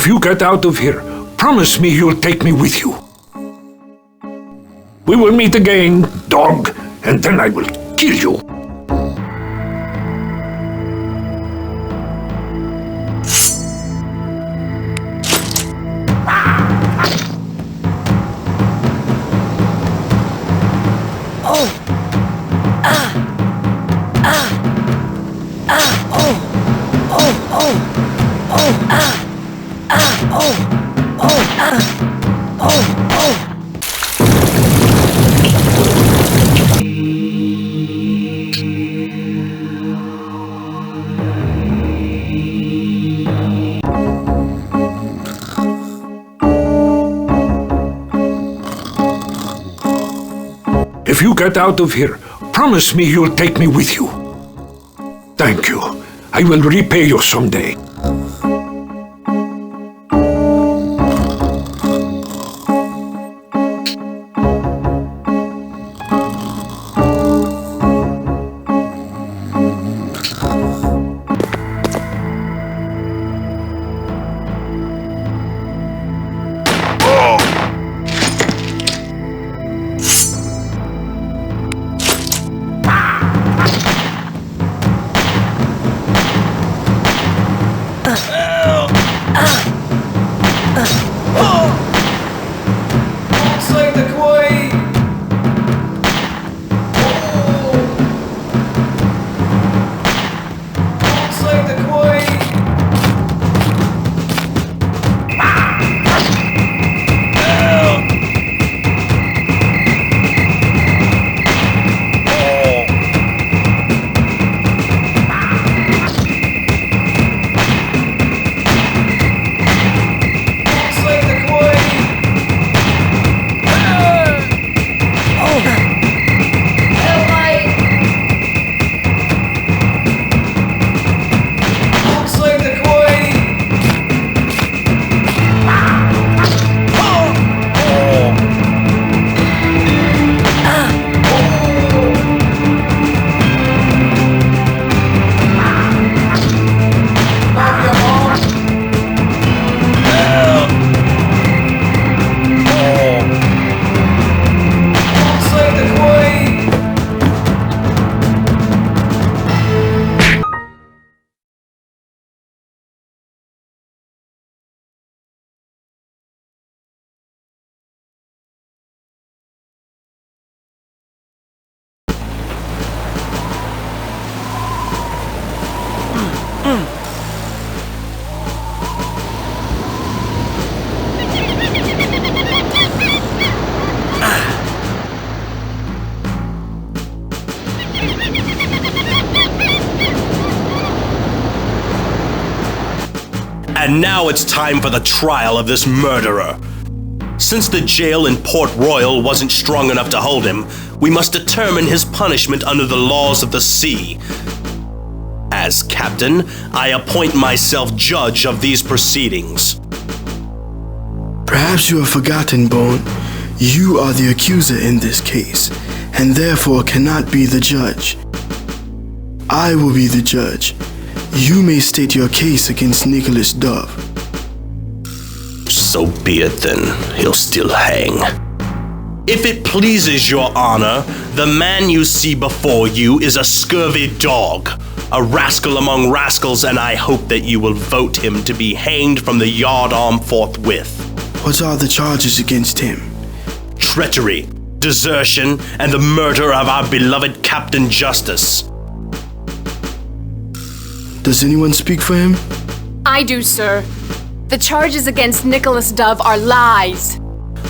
If you get out of here, promise me you'll take me with you. We will meet again, dog, and then I will kill you. If you get out of here, promise me you'll take me with you. Thank you. I will repay you someday. And now it's time for the trial of this murderer. Since the jail in Port Royal wasn't strong enough to hold him, we must determine his punishment under the laws of the sea. As captain, I appoint myself judge of these proceedings. Perhaps you have forgotten, Bone. You are the accuser in this case, and therefore cannot be the judge. I will be the judge. You may state your case against Nicholas Dove. So be it then. He'll still hang. If it pleases your honor, the man you see before you is a scurvy dog, a rascal among rascals, and I hope that you will vote him to be hanged from the yardarm forthwith. What are the charges against him? Treachery, desertion, and the murder of our beloved Captain Justice. Does anyone speak for him? I do, sir. The charges against Nicholas Dove are lies.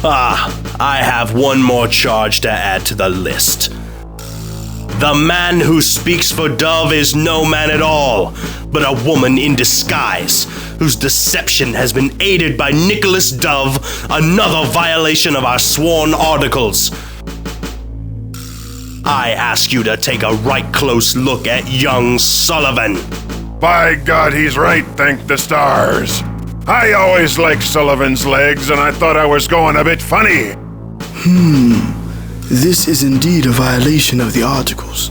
I have one more charge to add to the list. The man who speaks for Dove is no man at all, but a woman in disguise, whose deception has been aided by Nicholas Dove, another violation of our sworn articles. I ask you to take a right close look at young Sullivan. By God, he's right, thank the stars. I always liked Sullivan's legs, and I thought I was going a bit funny. This is indeed a violation of the articles.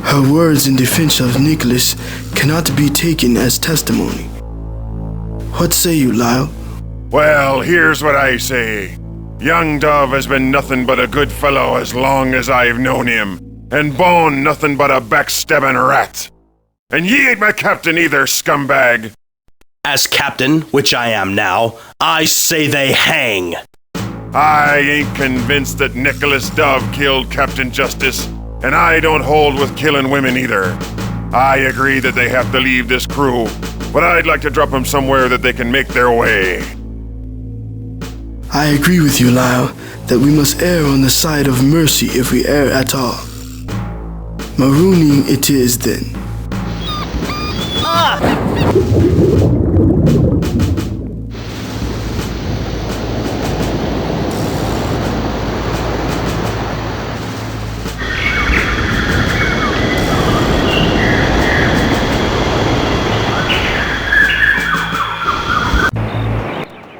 Her words in defense of Nicholas cannot be taken as testimony. What say you, Lyle? Well, here's what I say. Young Dove has been nothing but a good fellow as long as I've known him, and Bone nothing but a backstabbing rat. And ye ain't my captain either, scumbag. As captain, which I am now, I say they hang. I ain't convinced that Nicholas Dove killed Captain Justice, and I don't hold with killing women either. I agree that they have to leave this crew, but I'd like to drop them somewhere that they can make their way. I agree with you, Lyle, that we must err on the side of mercy if we err at all. Marooning it is then.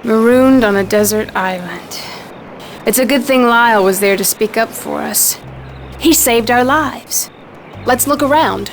Marooned on a desert island. It's a good thing Lyle was there to speak up for us. He saved our lives. Let's look around.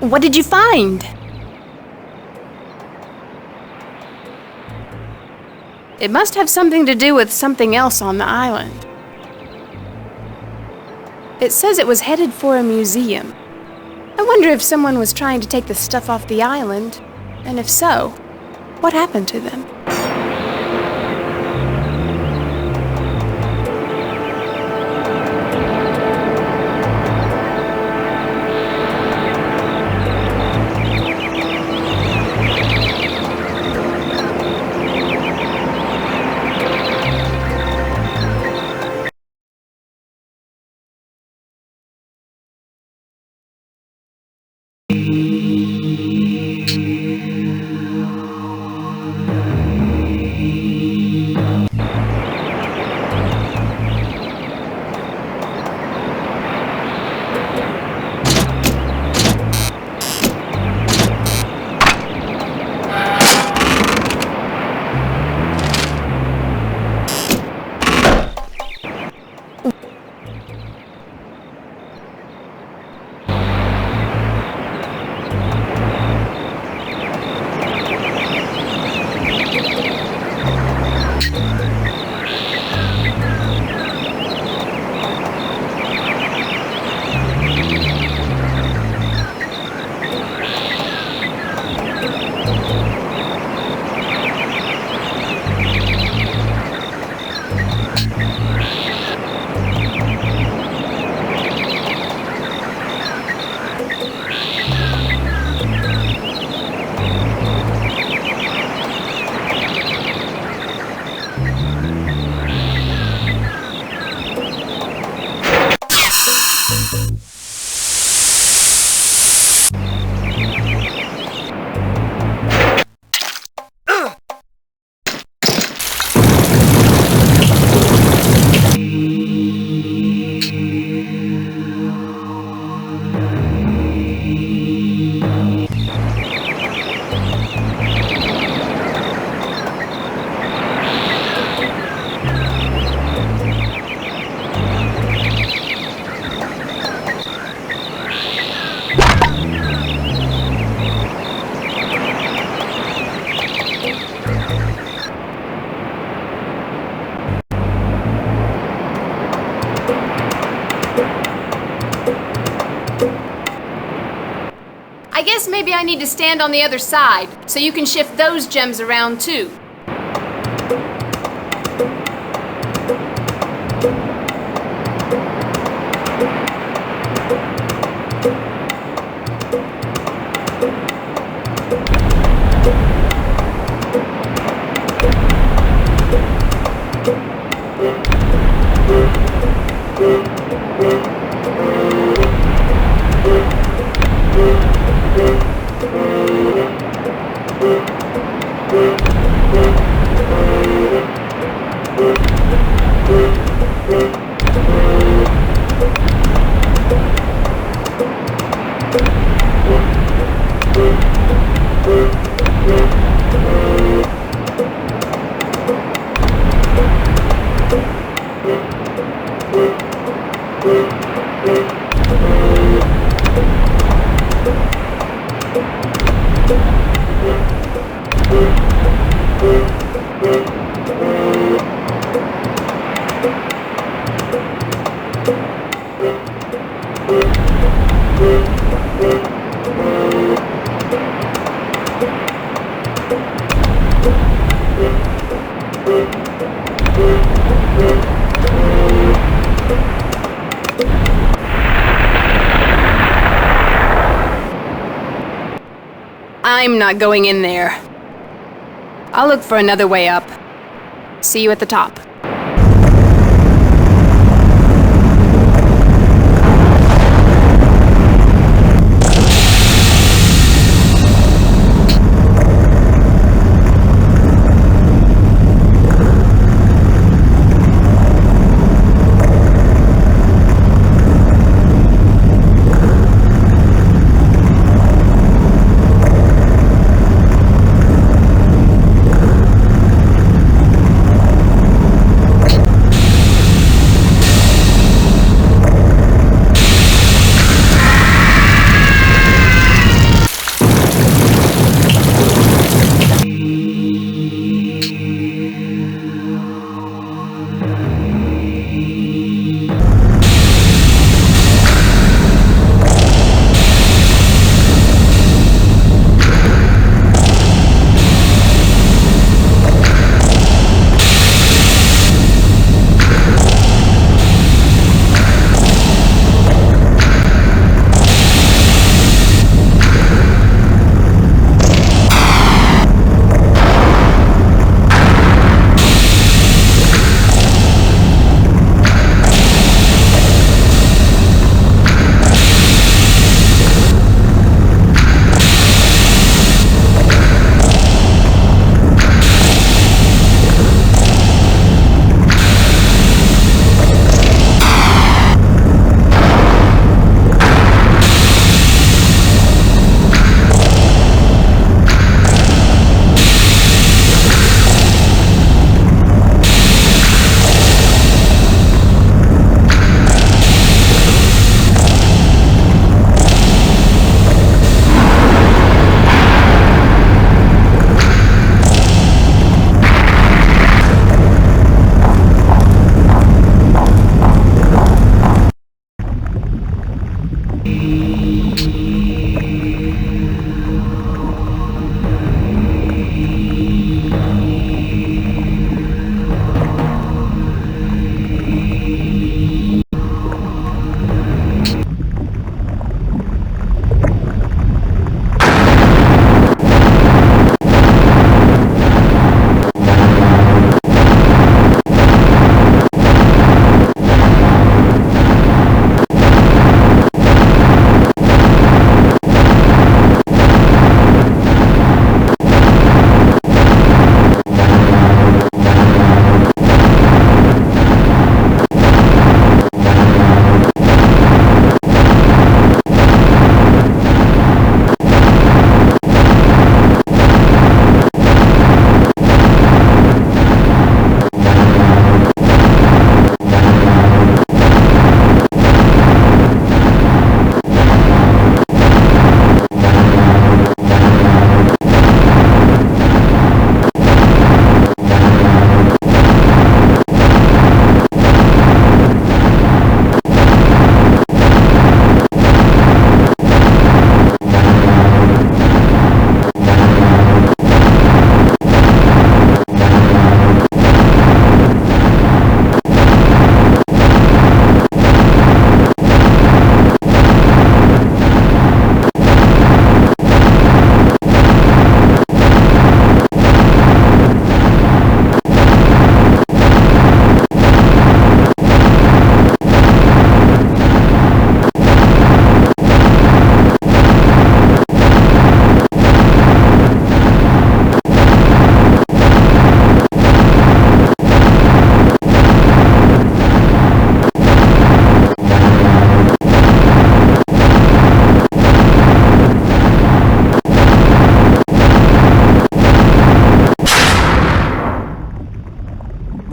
What did you find? It must have something to do with something else on the island. It says it was headed for a museum. I wonder if someone was trying to take the stuff off the island, and if so, what happened to them? I guess maybe I need to stand on the other side, so you can shift those gems around too. I'm not going in there. I'll look for another way up. See you at the top.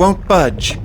won't budge.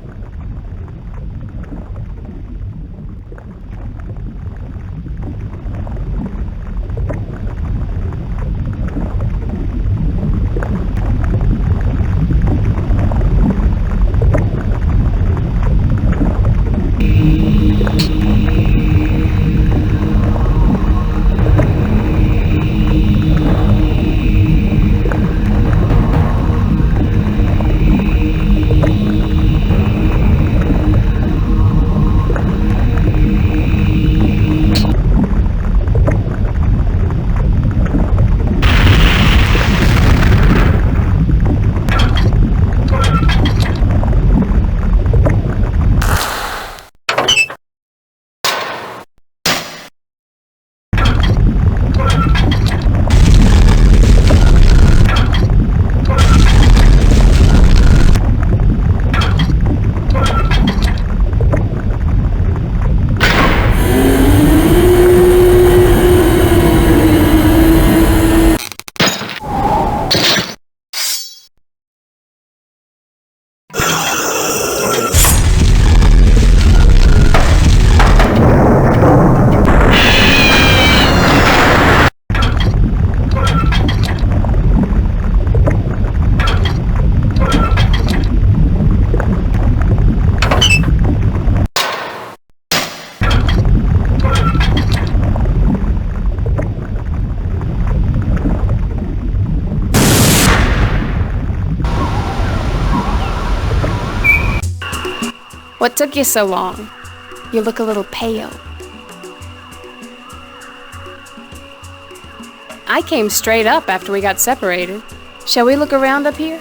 What took you so long? You look a little pale. I came straight up after we got separated. Shall we look around up here?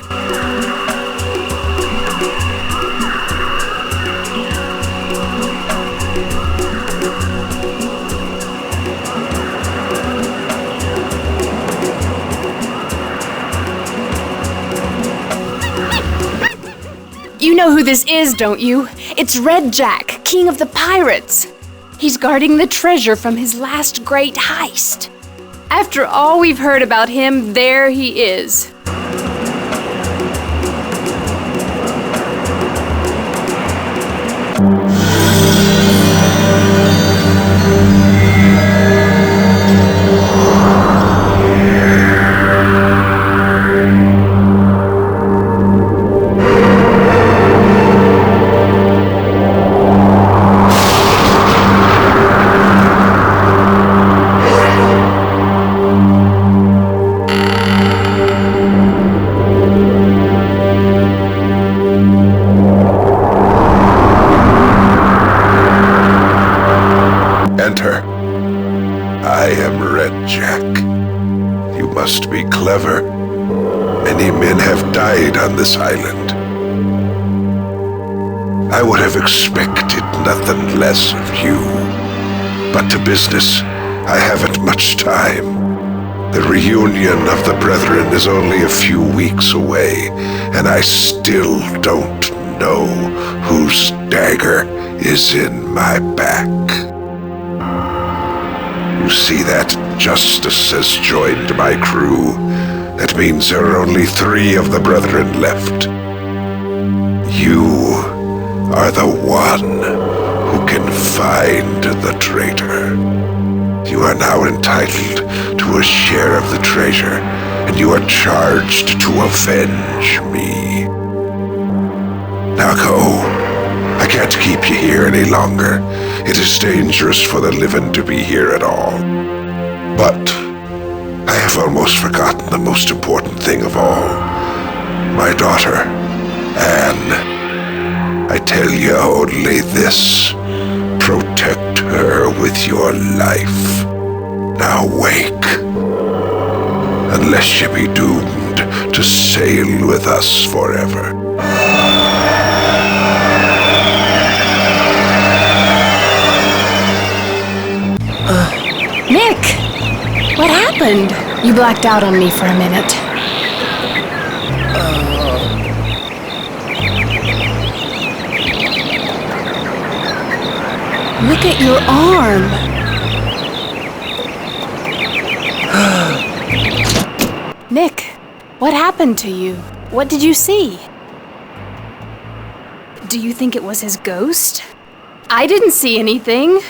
You know who this is, don't you? It's RedJack, king of the pirates. He's guarding the treasure from his last great heist. After all we've heard about him, there he is. Enter. I am RedJack. You must be clever. Many men have died on this island. I would have expected nothing less of you. But to business, I haven't much time. The reunion of the Brethren is only a few weeks away, and I still don't know whose dagger is in my back. You see that Justice has joined my crew. That means there are only 3 of the Brethren left. You are the one who can find the traitor. You are now entitled to a share of the treasure, and you are charged to avenge me. Now go. I can't keep you here any longer. It is dangerous for the living to be here at all. But I have almost forgotten the most important thing of all. My daughter, Anne. I tell you only this. Protect her with your life. Now wake. Unless you be doomed to sail with us forever. Nick! What happened? You blacked out on me for a minute. Look at your arm. Nick, what happened to you? What did you see? Do you think it was his ghost? I didn't see anything.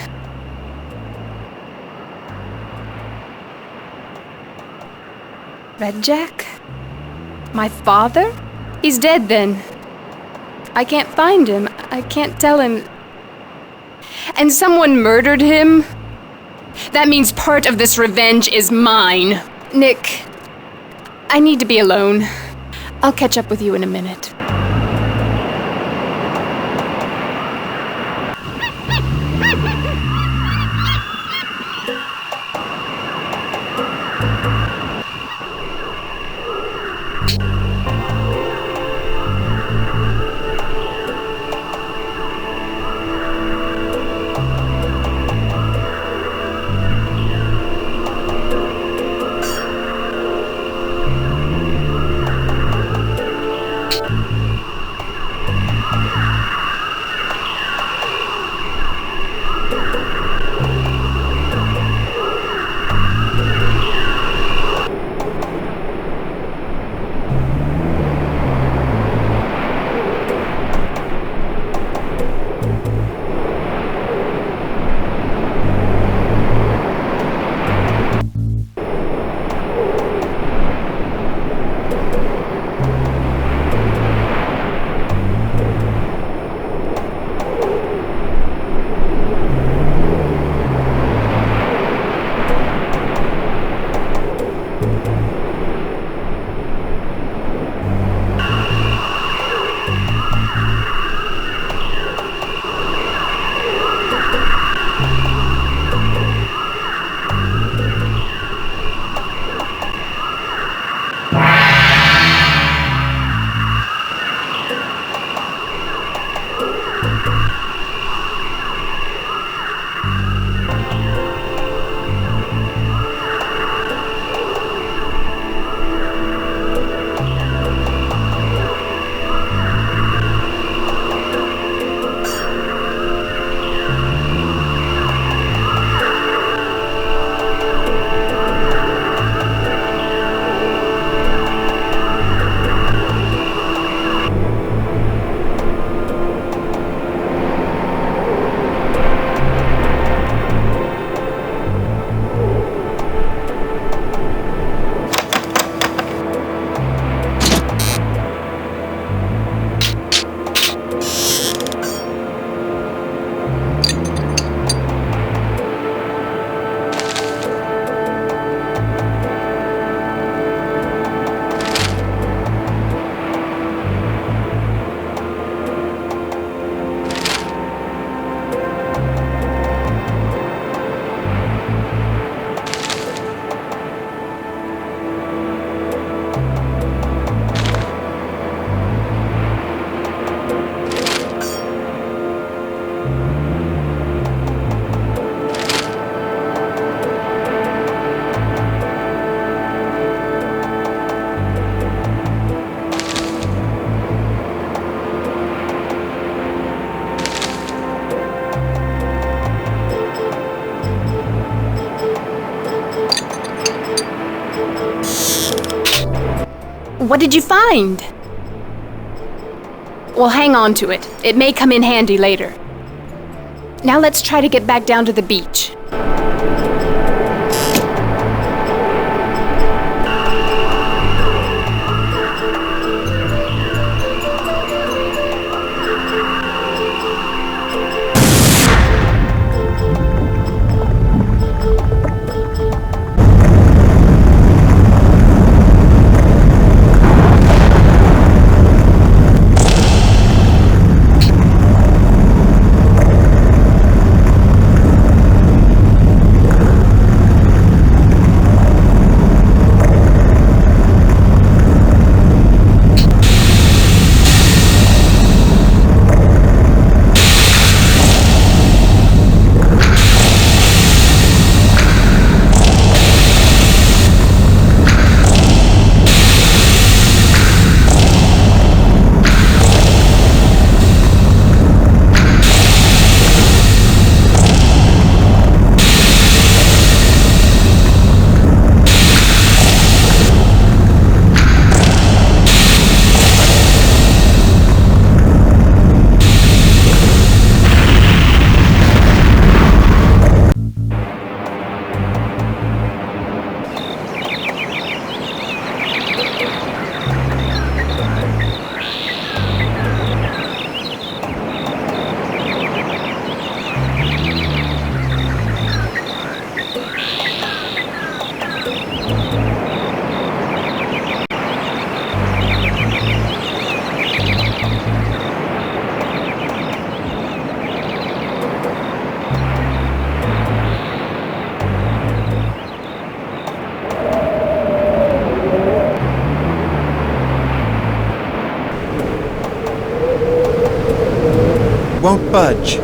RedJack? My father? He's dead then. I can't find him. I can't tell him. And someone murdered him? That means part of this revenge is mine. Nick, I need to be alone. I'll catch up with you in a minute. What did you find? Well, hang on to it. It may come in handy later. Now let's try to get back down to the beach. Don't budge.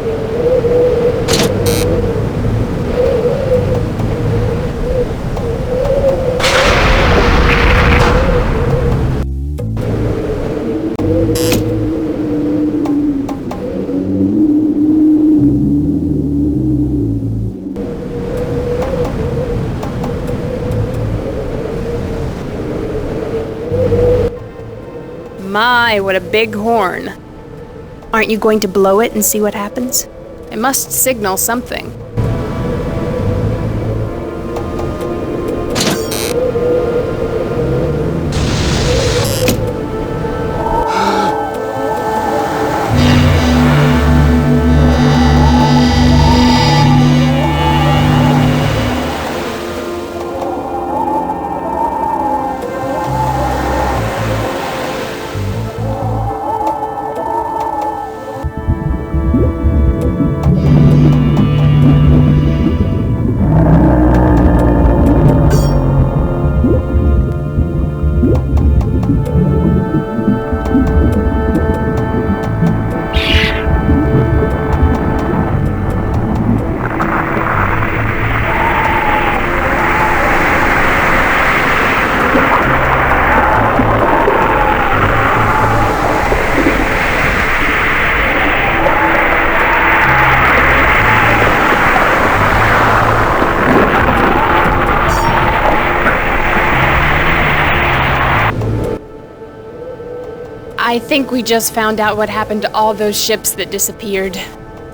My, what a big horn. Aren't you going to blow it and see what happens? It must signal something. I think we just found out what happened to all those ships that disappeared.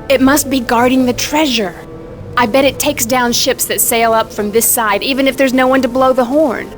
It must be guarding the treasure. I bet it takes down ships that sail up from this side, even if there's no one to blow the horn.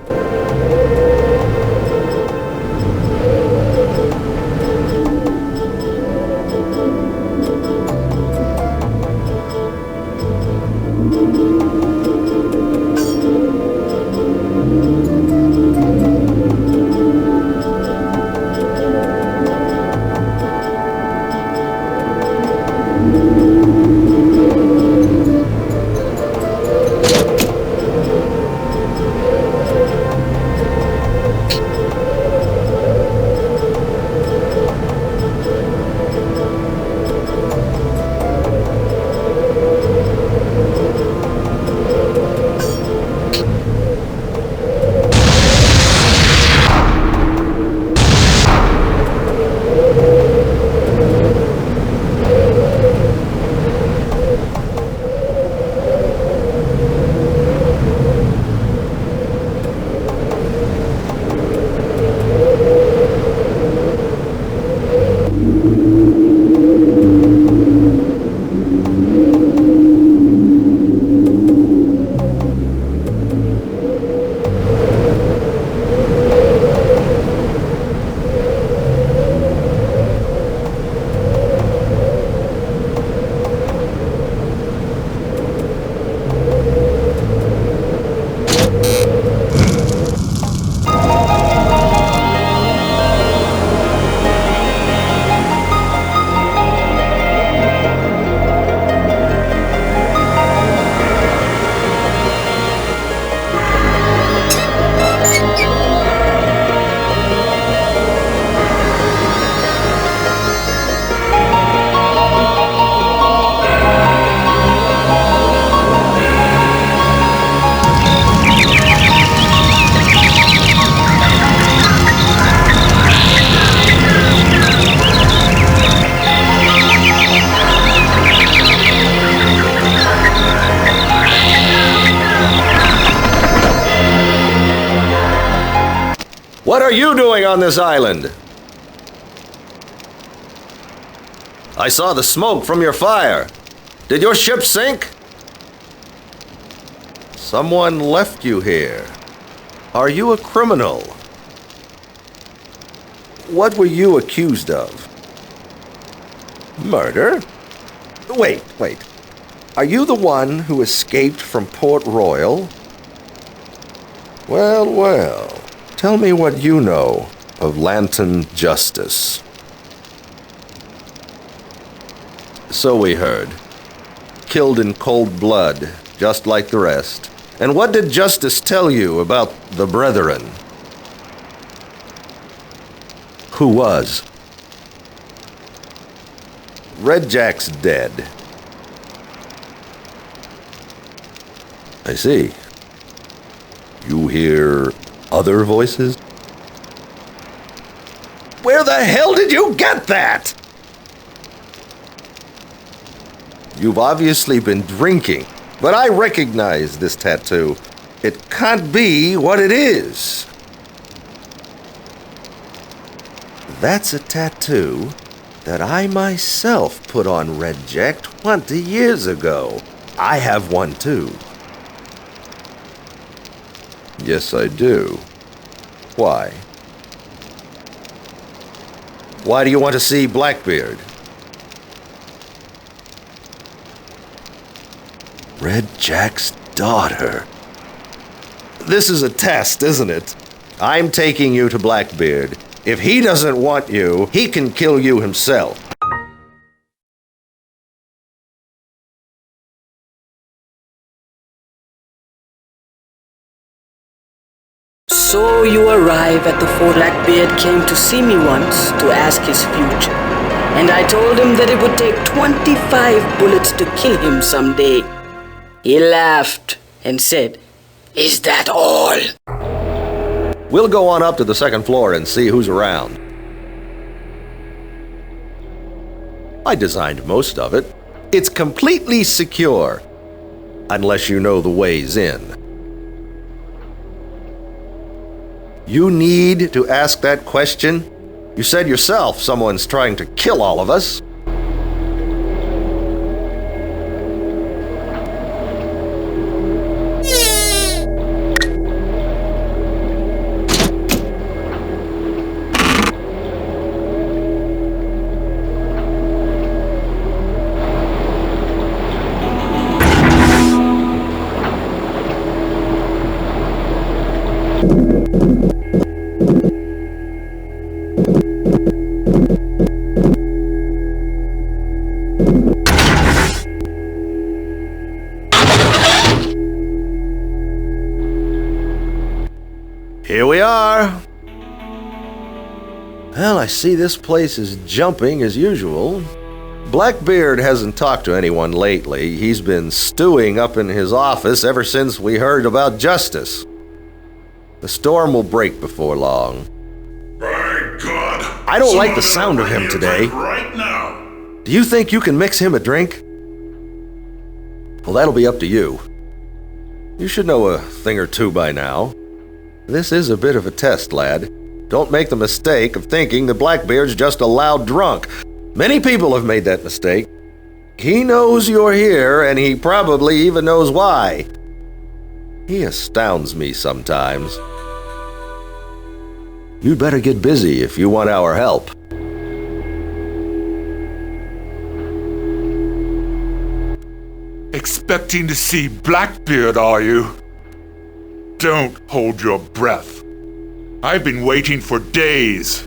What are you doing on this island? I saw the smoke from your fire. Did your ship sink? Someone left you here. Are you a criminal? What were you accused of? Murder? Wait. Are you the one who escaped from Port Royal? Well. Tell me what you know of Lantern Justice. So we heard. Killed in cold blood, just like the rest. And what did Justice tell you about the Brethren? Who was? RedJack's dead. I see. You hear other voices? Where the hell did you get that? You've obviously been drinking, but I recognize this tattoo. It can't be what it is. That's a tattoo that I myself put on RedJack 20 years ago. I have one too. Yes, I do. Why? Why do you want to see Blackbeard? RedJack's daughter. This is a test, isn't it? I'm taking you to Blackbeard. If he doesn't want you, he can kill you himself. So you arrive at the fort. Blackbeard came to see me once to ask his future, and I told him that it would take 25 bullets to kill him someday. He laughed and said, "Is that all?" We'll go on up to the second floor and see who's around. I designed most of it. It's completely secure, unless you know the ways in. You need to ask that question? You said yourself someone's trying to kill all of us. Here we are. Well, I see this place is jumping as usual. Blackbeard hasn't talked to anyone lately. He's been stewing up in his office ever since we heard about Justice. The storm will break before long. By God! I don't like the sound of him today. Right now. Do you think you can mix him a drink? Well, that'll be up to you. You should know a thing or two by now. This is a bit of a test, lad. Don't make the mistake of thinking that Blackbeard's just a loud drunk. Many people have made that mistake. He knows you're here, and he probably even knows why. He astounds me sometimes. You'd better get busy if you want our help. Expecting to see Blackbeard, are you? Don't hold your breath. I've been waiting for days.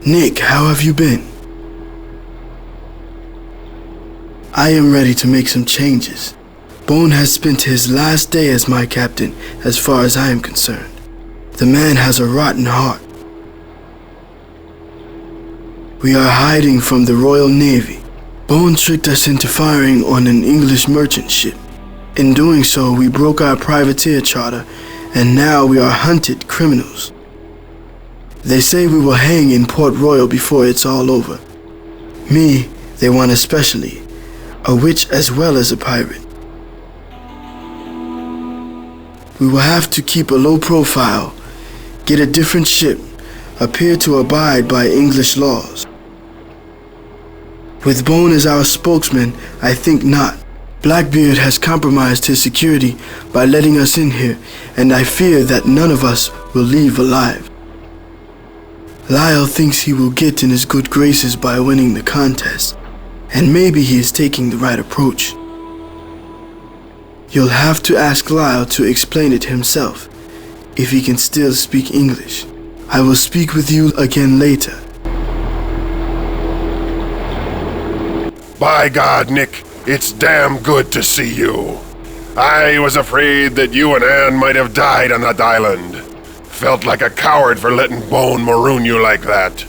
Nick, how have you been? I am ready to make some changes. Bone has spent his last day as my captain, as far as I am concerned. The man has a rotten heart. We are hiding from the Royal Navy. Bone tricked us into firing on an English merchant ship. In doing so, we broke our privateer charter, and now we are hunted criminals. They say we will hang in Port Royal before it's all over. Me, they want especially, a witch as well as a pirate. We will have to keep a low profile, get a different ship, appear to abide by English laws. With Bone as our spokesman, I think not. Blackbeard has compromised his security by letting us in here, and I fear that none of us will leave alive. Lyle thinks he will get in his good graces by winning the contest, and maybe he is taking the right approach. You'll have to ask Lyle to explain it himself, if he can still speak English. I will speak with you again later. By God, Nick, it's damn good to see you. I was afraid that you and Anne might have died on that island. Felt like a coward for letting Bone maroon you like that.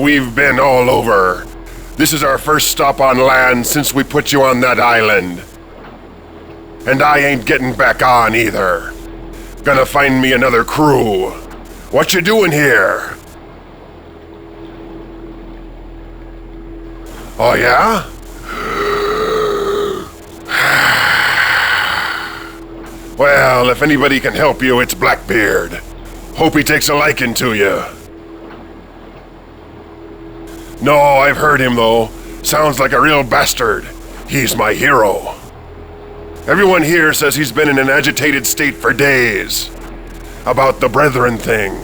We've been all over. This is our first stop on land since we put you on that island. And I ain't getting back on either. Gonna find me another crew. What you doing here? Oh yeah? Well, if anybody can help you, it's Blackbeard. Hope he takes a liking to you. No, I've heard him though. Sounds like a real bastard. He's my hero. Everyone here says he's been in an agitated state for days. About the Brethren thing.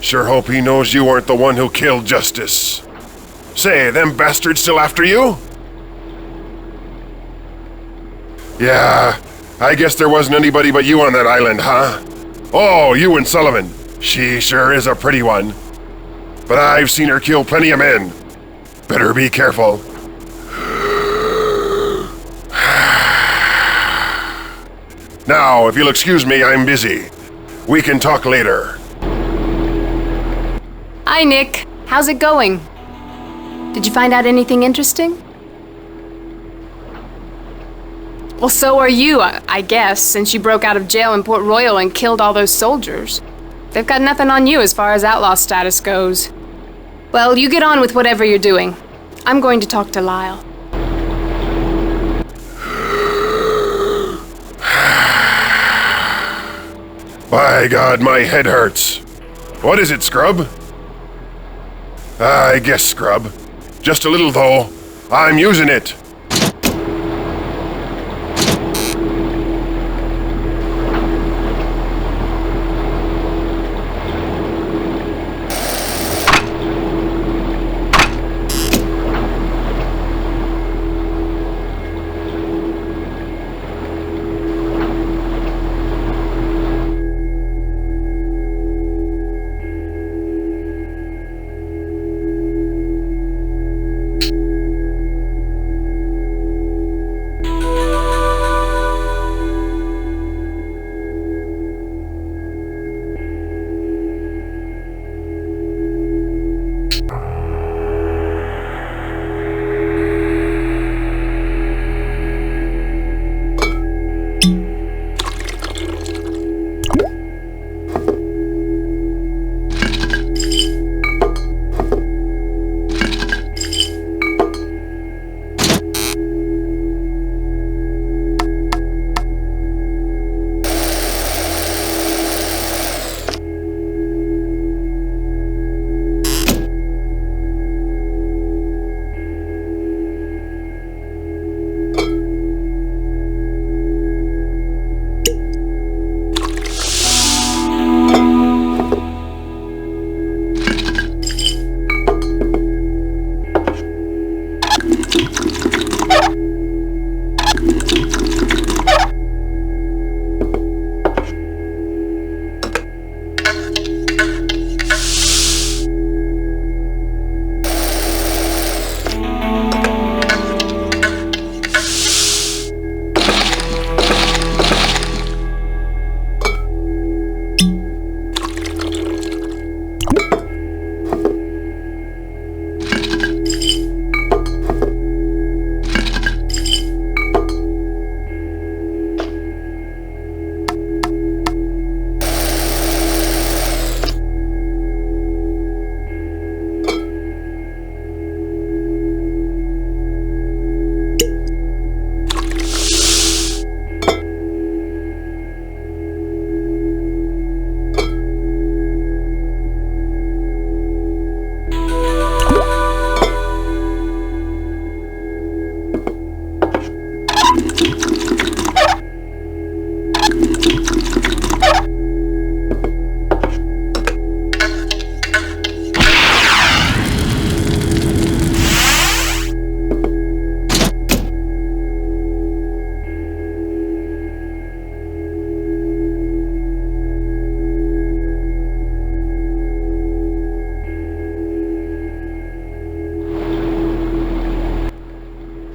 Sure hope he knows you aren't the one who killed Justice. Say, them bastards still after you? Yeah, I guess there wasn't anybody but you on that island, huh? Oh, you and Sullivan. She sure is a pretty one. But I've seen her kill plenty of men. Better be careful. Now, if you'll excuse me, I'm busy. We can talk later. Hi, Nick. How's it going? Did you find out anything interesting? Well, so are you, I guess, since you broke out of jail in Port Royal and killed all those soldiers. They've got nothing on you as far as outlaw status goes. Well, you get on with whatever you're doing. I'm going to talk to Lyle. By God, my head hurts. What is it, Scrub? I guess, Scrub. Just a little, though. I'm using it.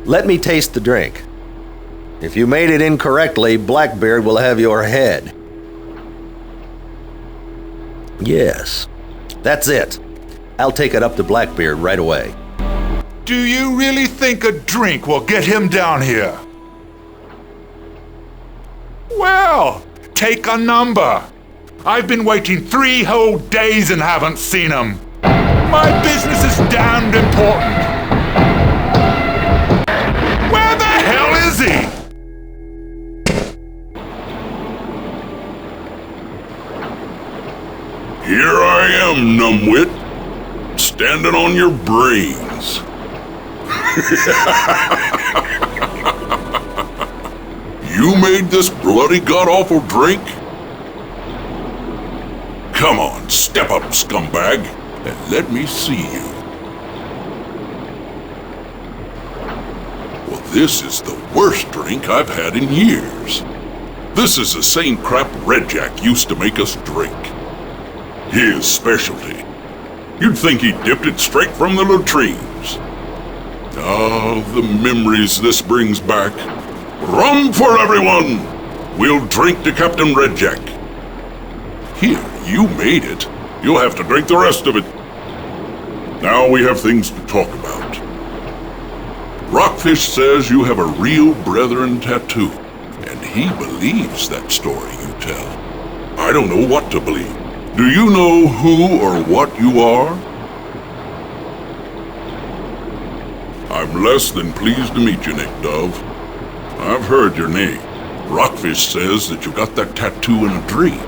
Let me taste the drink. If you made it incorrectly, Blackbeard will have your head. Yes, that's it. I'll take it up to Blackbeard right away. Do you really think a drink will get him down here? Well, take a number. I've been waiting 3 whole days and haven't seen him. My business is damned important. Where the hell is he? Here I am, numbwit, standing on your brains. You made this bloody god-awful drink? Come on, step up, scumbag, and let me see you. Well, this is the worst drink I've had in years. This is the same crap RedJack used to make us drink. His specialty. You'd think he dipped it straight from the latrines. Oh, the memories this brings back. Rum for everyone! We'll drink to Captain RedJack. Here, you made it. You'll have to drink the rest of it. Now we have things to talk about. Rockfish says you have a real brethren tattoo, and he believes that story you tell. I don't know what to believe. Do you know who or what you are? I'm less than pleased to meet you, Nick Dove. I've heard your name. Rockfish says that you got that tattoo in a dream.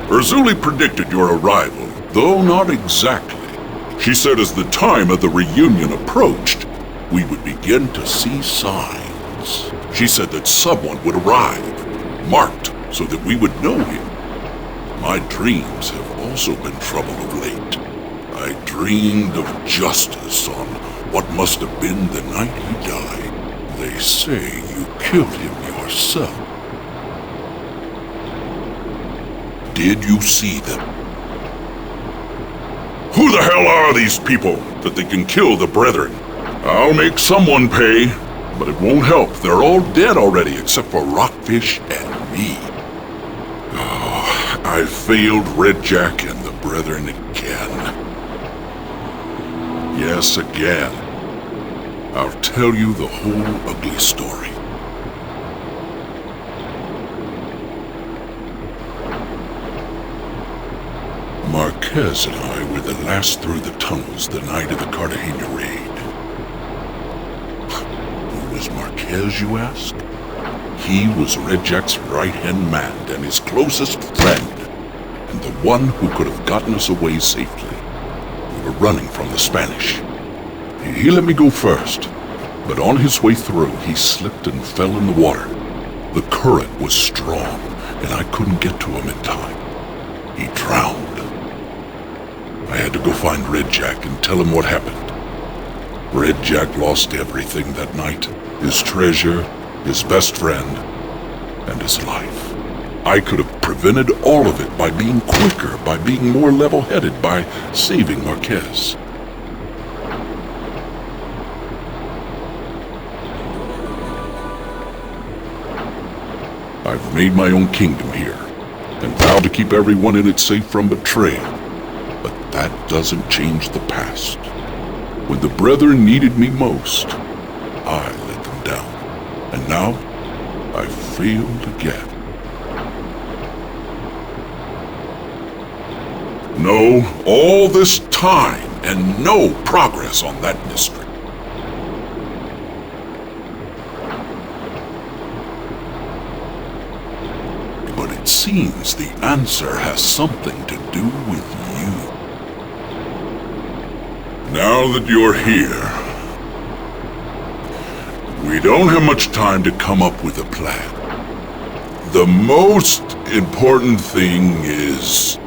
Urzuli predicted your arrival, though not exactly. She said as the time of the reunion approached, we would begin to see signs. She said that someone would arrive, marked so that we would know him. My dreams have also been troubled of late. I dreamed of justice on what must have been the night he died. They say you killed him yourself. Did you see them? Who the hell are these people that they can kill the brethren? I'll make someone pay, but it won't help. They're all dead already except for Rockfish and me. Oh, I failed RedJack and the brethren again. Yes, again. I'll tell you the whole ugly story. Marquez and I were the last through the tunnels the night of the Cartagena raid. Who was Marquez, you ask? He was RedJack's right-hand man and his closest friend, and the one who could have gotten us away safely. We were running from the Spanish. He let me go first, but on his way through, he slipped and fell in the water. The current was strong, and I couldn't get to him in time. He drowned. I had to go find RedJack and tell him what happened. RedJack lost everything that night. His treasure, his best friend, and his life. I could have prevented all of it by being quicker, by being more level-headed, by saving Marquez. I've made my own kingdom here, and vowed to keep everyone in it safe from betrayal. But that doesn't change the past. When the brethren needed me most, I let them down. And now, I failed again. No, all this time, and no progress on that mystery. But it seems the answer has something to do with you. Now that you're here, we don't have much time to come up with a plan. The most important thing is...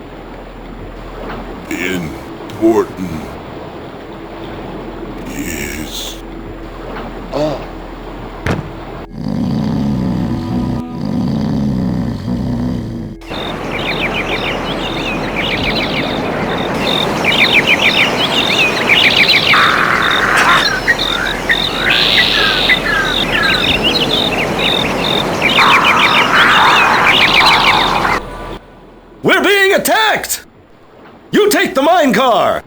train car!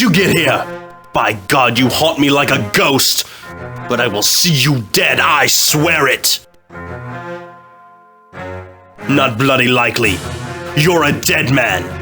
you get here? By God, you haunt me like a ghost. But I will see you dead, I swear it. Not bloody likely. You're a dead man.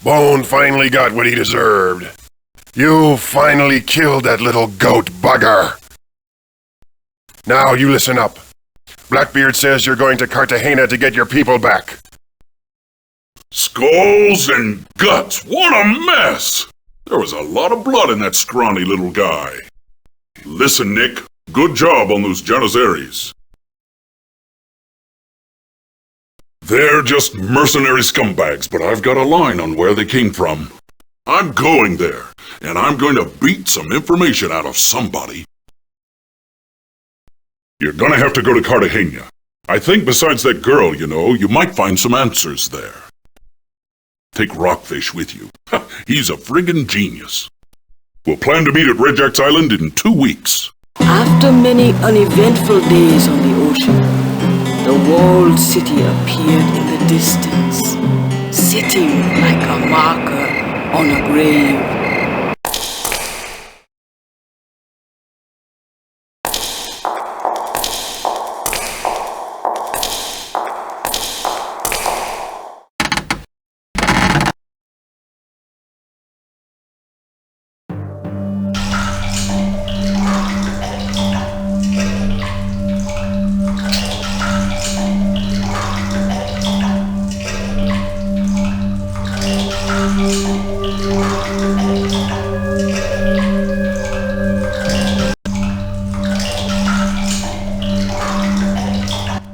Bone finally got what he deserved. You finally killed that little goat bugger. Now you listen up. Blackbeard says you're going to Cartagena to get your people back. Skulls and guts, what a mess! There was a lot of blood in that scrawny little guy. Listen, Nick, good job on those Janissaries. They're just mercenary scumbags, but I've got a line on where they came from. I'm going there, and I'm going to beat some information out of somebody. You're gonna have to go to Cartagena. I think besides that girl, you might find some answers there. Take Rockfish with you. He's a friggin' genius. We'll plan to meet at RedJack's Island in 2 weeks. After many uneventful days on the ocean, the walled city appeared in the distance, sitting like a marker on a grave.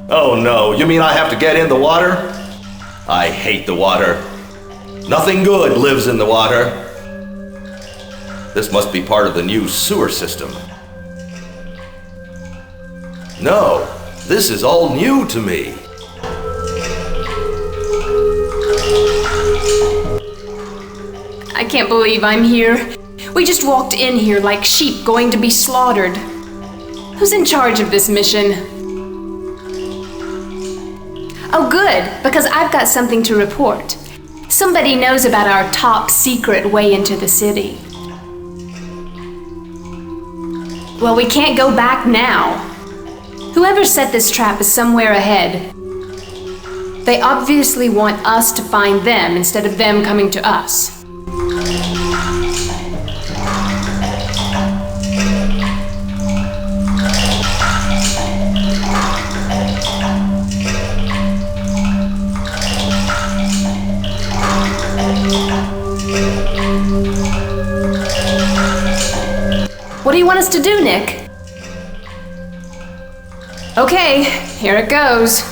Oh no, you mean I have to get in the water? I hate the water. Nothing good lives in the water. This must be part of the new sewer system. No, this is all new to me. I can't believe I'm here. We just walked in here like sheep going to be slaughtered. Who's in charge of this mission? Oh, good, because I've got something to report. Somebody knows about our top secret way into the city. Well, we can't go back now. Whoever set this trap is somewhere ahead. They obviously want us to find them instead of them coming to us. What do you want us to do, Nick? Okay, here it goes.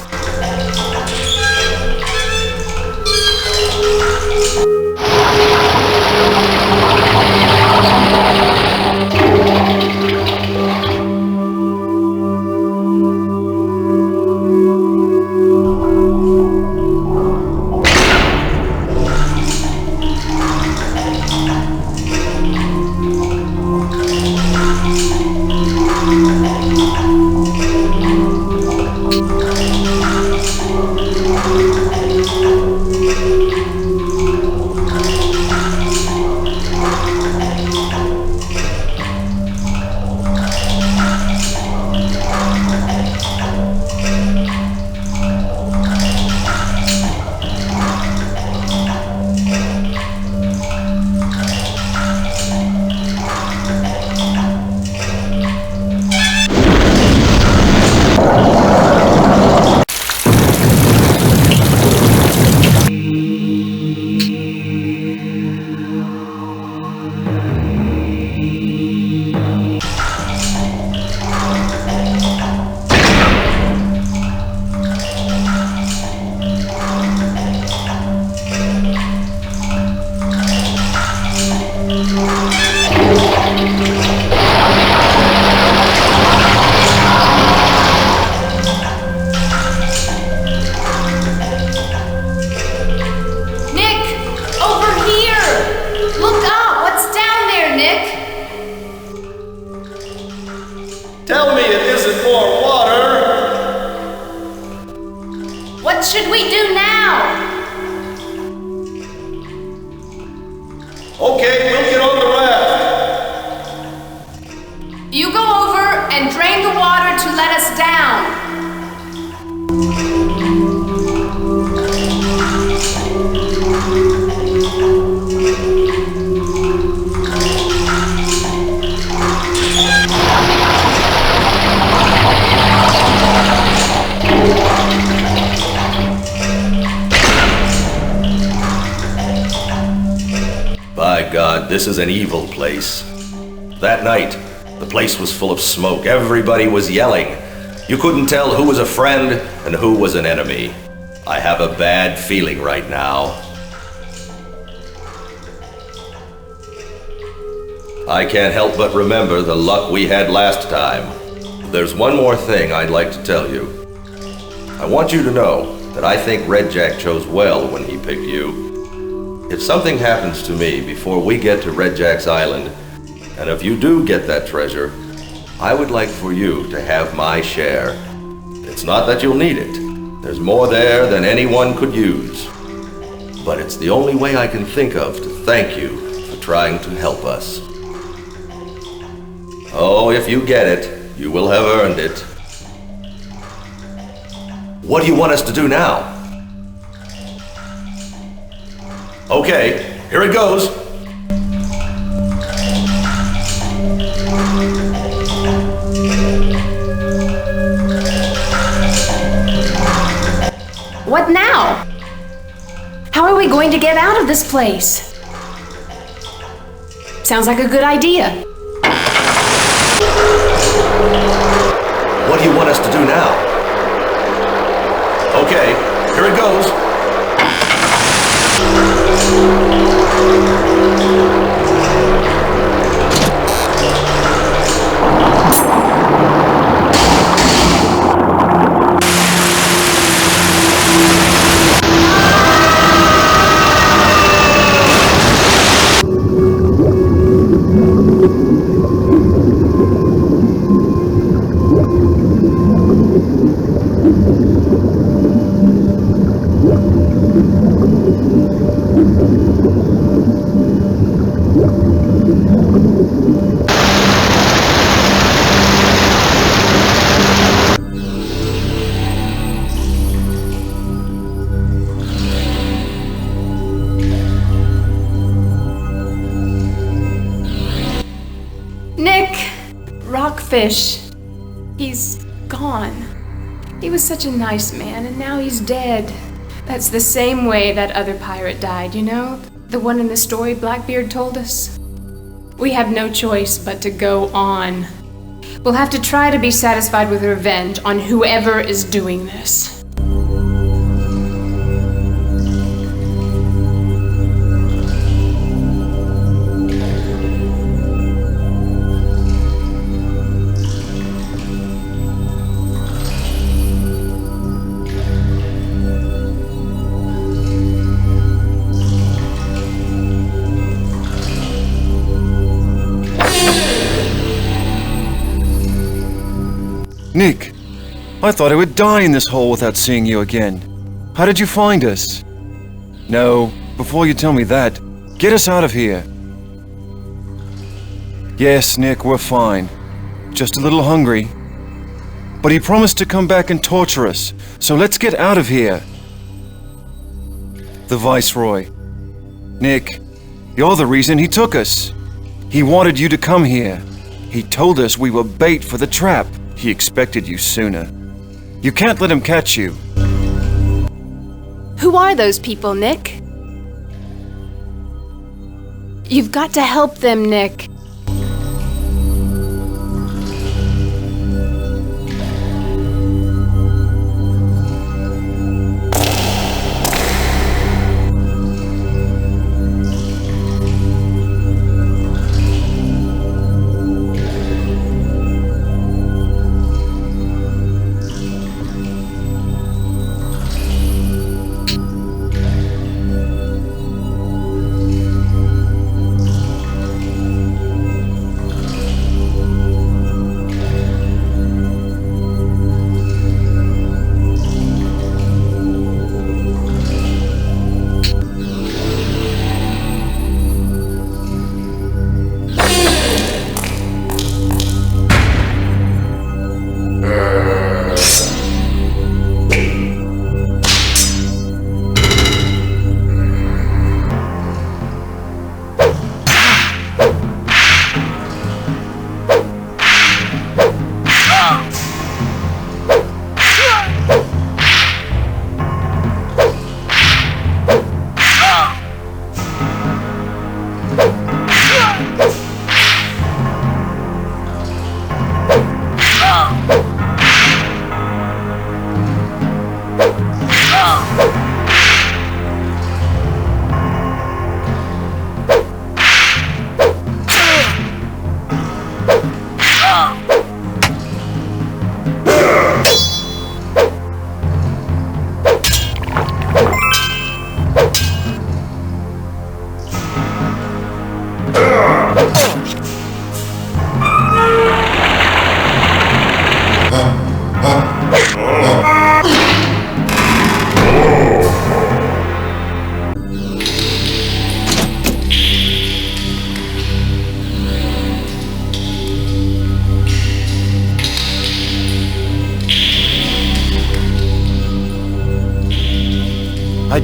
now! Okay, we'll get on the raft. You go over and drain the water to let us down. By God, this is an evil place. That night, the place was full of smoke. Everybody was yelling. You couldn't tell who was a friend and who was an enemy. I have a bad feeling right now. I can't help but remember the luck we had last time. There's one more thing I'd like to tell you. I want you to know that I think RedJack chose well when he picked you. If something happens to me before we get to RedJack's island, and if you do get that treasure, I would like for you to have my share. It's not that you'll need it. There's more there than anyone could use. But it's the only way I can think of to thank you for trying to help us. Oh, if you get it, you will have earned it. What do you want us to do now? Okay, here it goes. What now? How are we going to get out of this place? Sounds like a good idea. What do you want us to do now? Okay, here it goes. Rockfish. He's gone. He was such a nice man, and now he's dead. That's the same way that other pirate died, you know? The one in the story Blackbeard told us. We have no choice but to go on. We'll have to try to be satisfied with revenge on whoever is doing this. Nick, I thought I would die in this hole without seeing you again. How did you find us? No, before you tell me that, get us out of here. Yes, Nick, we're fine. Just a little hungry. But he promised to come back and torture us, so let's get out of here. The Viceroy. Nick, you're the reason he took us. He wanted you to come here. He told us we were bait for the trap. He expected you sooner. You can't let him catch you. Who are those people, Nick? You've got to help them, Nick.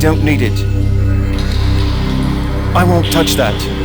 don't need it. I won't touch that.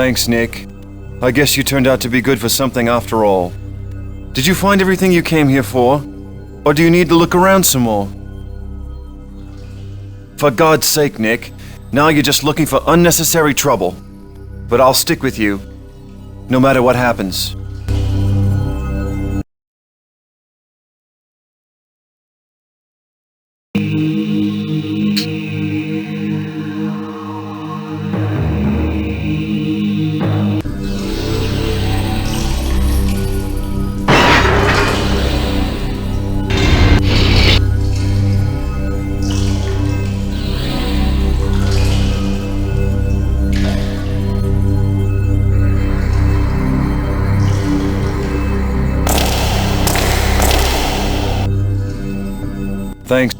Thanks, Nick. I guess you turned out to be good for something after all. Did you find everything you came here for? Or do you need to look around some more? For God's sake, Nick, now you're just looking for unnecessary trouble. But I'll stick with you, no matter what happens. Thanks.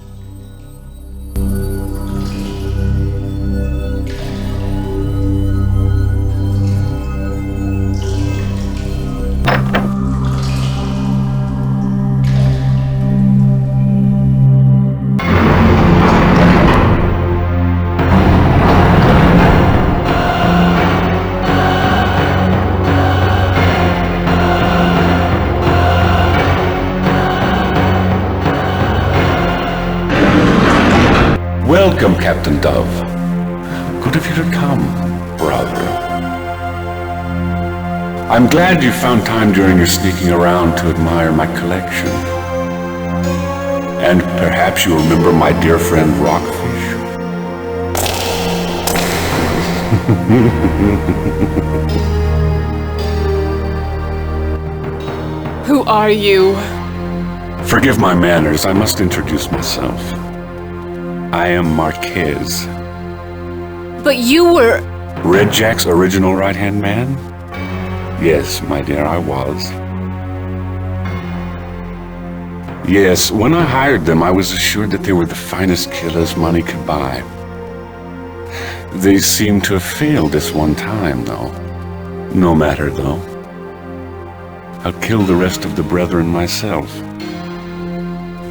Welcome, Captain Dove. Good of you to come, brother. I'm glad you found time during your sneaking around to admire my collection. And perhaps you remember my dear friend Rockfish. Who are you? Forgive my manners, I must introduce myself. I am Marquez. But you were... RedJack's original right-hand man? Yes, my dear, I was. Yes, when I hired them, I was assured that they were the finest killers money could buy. They seem to have failed this one time, though. No matter, though. I'll kill the rest of the brethren myself.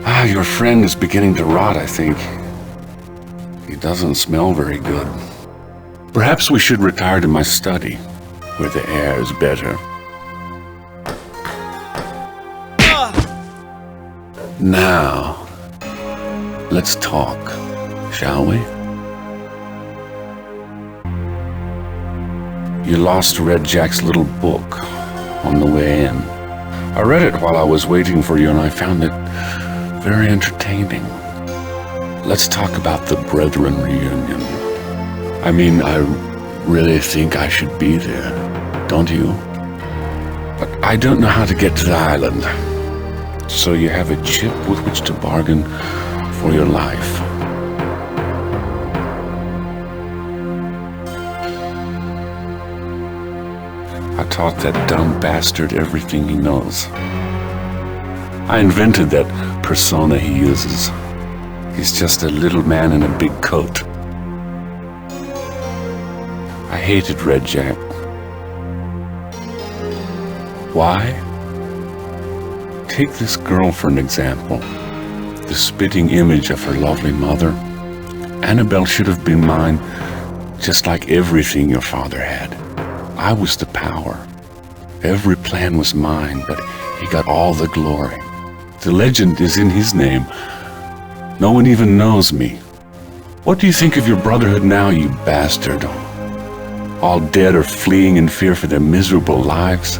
Ah, your friend is beginning to rot, I think. He doesn't smell very good. Perhaps we should retire to my study, where the air is better. Now, let's talk, shall we? You lost RedJack's little book on the way in. I read it while I was waiting for you, and I found it very entertaining. Let's talk about the Brethren reunion. I mean, I really think I should be there, don't you? But I don't know how to get to the island. So you have a chip with which to bargain for your life. I taught that dumb bastard everything he knows. I invented that persona he uses. He's just a little man in a big coat. I hated RedJack. Why? Take this girl for an example. The spitting image of her lovely mother. Annabelle should have been mine, just like everything your father had. I was the power. Every plan was mine, but he got all the glory. The legend is in his name. No one even knows me. What do you think of your brotherhood now, you bastard? All dead or fleeing in fear for their miserable lives?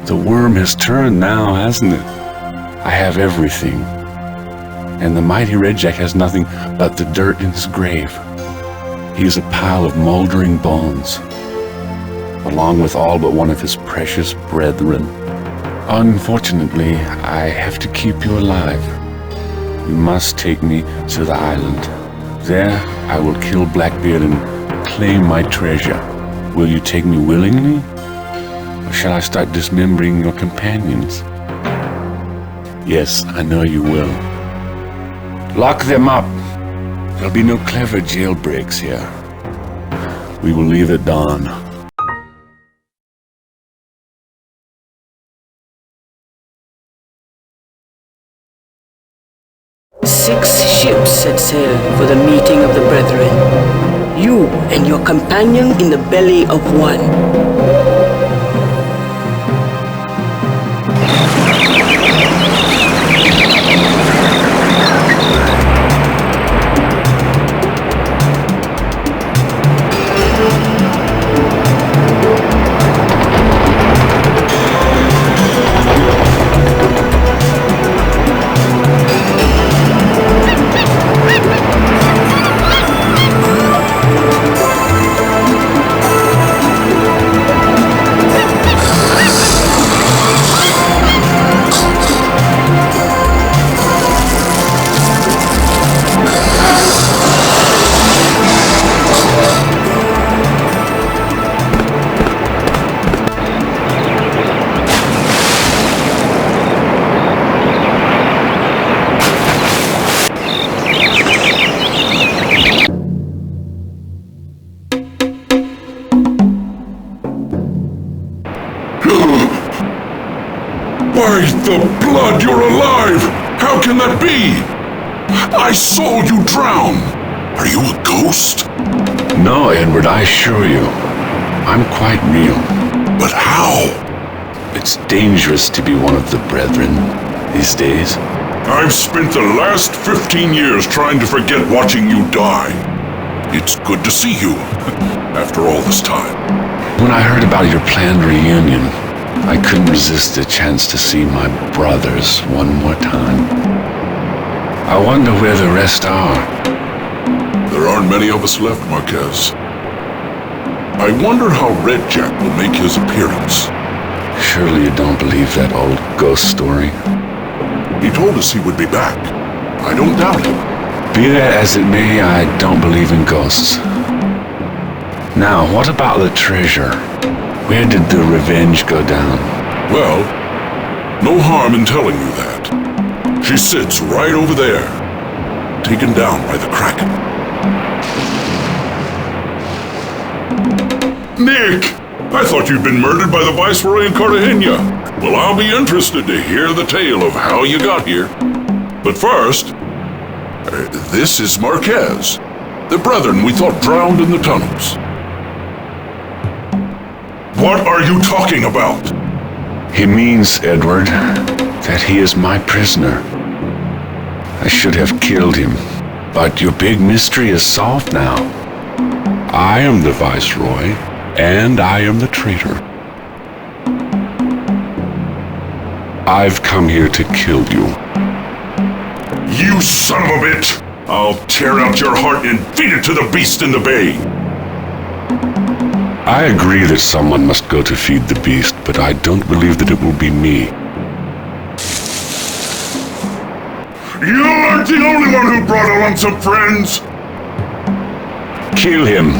The worm has turned now, hasn't it? I have everything. And the mighty RedJack has nothing but the dirt in his grave. He is a pile of moldering bones, along with all but one of his precious brethren. Unfortunately, I have to keep you alive. You must take me to the island. There, I will kill Blackbeard and claim my treasure. Will you take me willingly? Or shall I start dismembering your companions? Yes, I know you will. Lock them up. There'll be no clever jailbreaks here. We will leave at dawn. 6 ships set sail for the meeting of the brethren. You and your companion in the belly of one. By the blood, you're alive! How can that be? I saw you drown! Are you a ghost? No, Edward, I assure you. I'm quite real. But how? It's dangerous to be one of the brethren these days. I've spent the last 15 years trying to forget watching you die. It's good to see you, after all this time. When I heard about your planned reunion, I couldn't resist the chance to see my brothers one more time. I wonder where the rest are. There aren't many of us left, Marquez. I wonder how RedJack will make his appearance. Surely you don't believe that old ghost story? He told us he would be back. I don't doubt him. Be that as it may, I don't believe in ghosts. Now, what about the treasure? Where did the revenge go down? Well, no harm in telling you that. She sits right over there, taken down by the Kraken. Nick! I thought you'd been murdered by the Viceroy in Cartagena. Well, I'll be interested to hear the tale of how you got here. But first, this is Marquez, the brethren we thought drowned in the tunnels. What are you talking about? He means, Edward, that he is my prisoner. I should have killed him, but your big mystery is solved now. I am the Viceroy, and I am the traitor. I've come here to kill you. You son of a bitch! I'll tear out your heart and feed it to the beast in the bay! I agree that someone must go to feed the beast, but I don't believe that it will be me. You aren't the only one who brought along some friends! Kill him.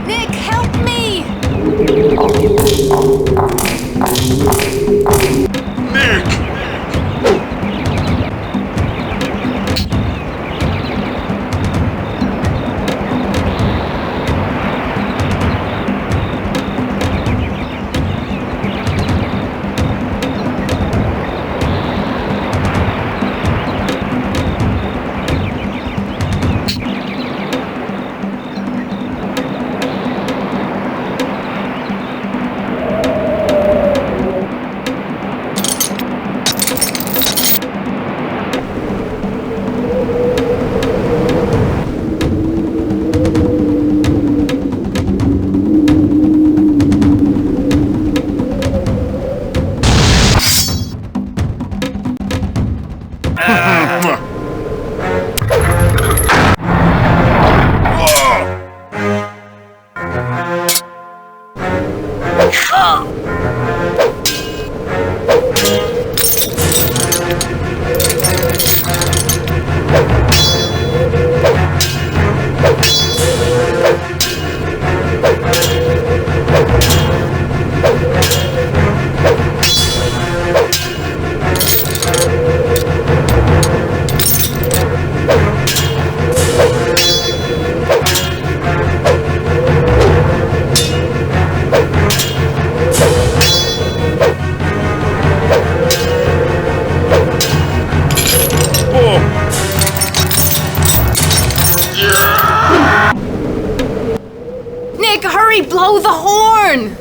Nick, help me! Nick! Nick, hurry, blow the horn!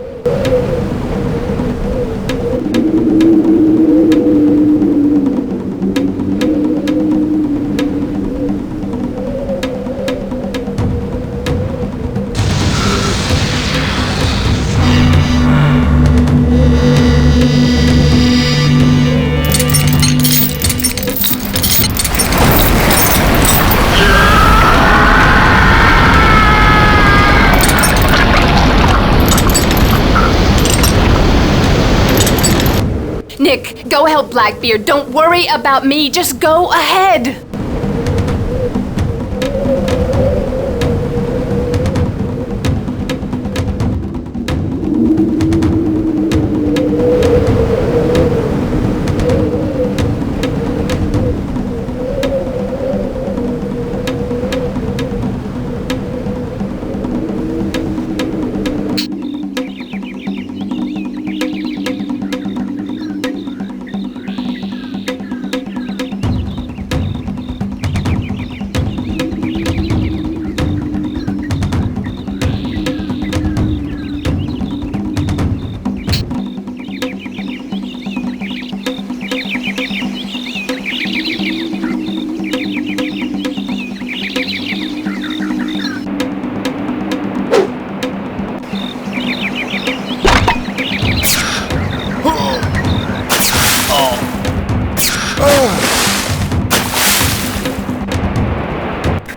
Go help Blackbeard. Don't worry about me. Just go ahead.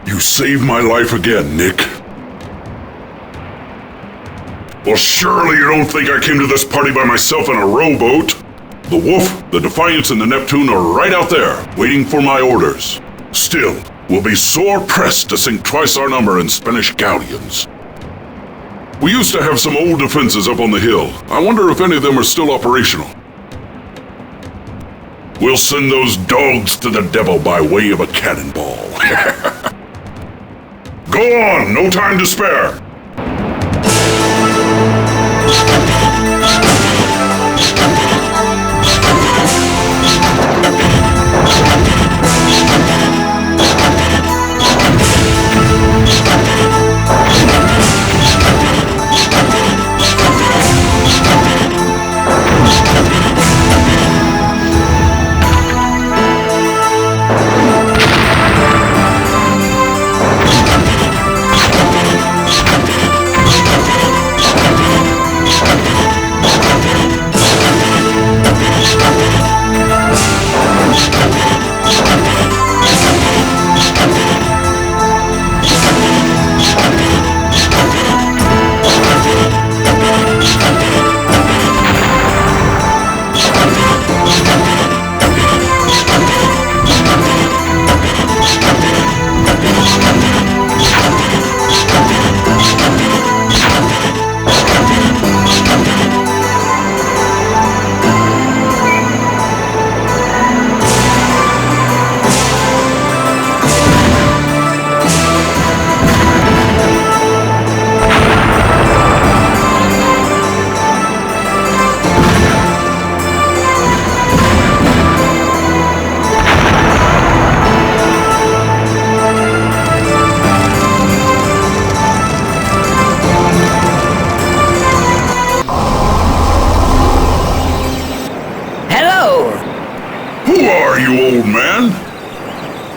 You saved my life again, Nick. Well, surely you don't think I came to this party by myself in a rowboat. The Wolf, the Defiance, and the Neptune are right out there, waiting for my orders. Still, we'll be sore pressed to sink twice our number in Spanish galleons. We used to have some old defenses up on the hill. I wonder if any of them are still operational. We'll send those dogs to the devil by way of a cannonball. Go on, no time to spare.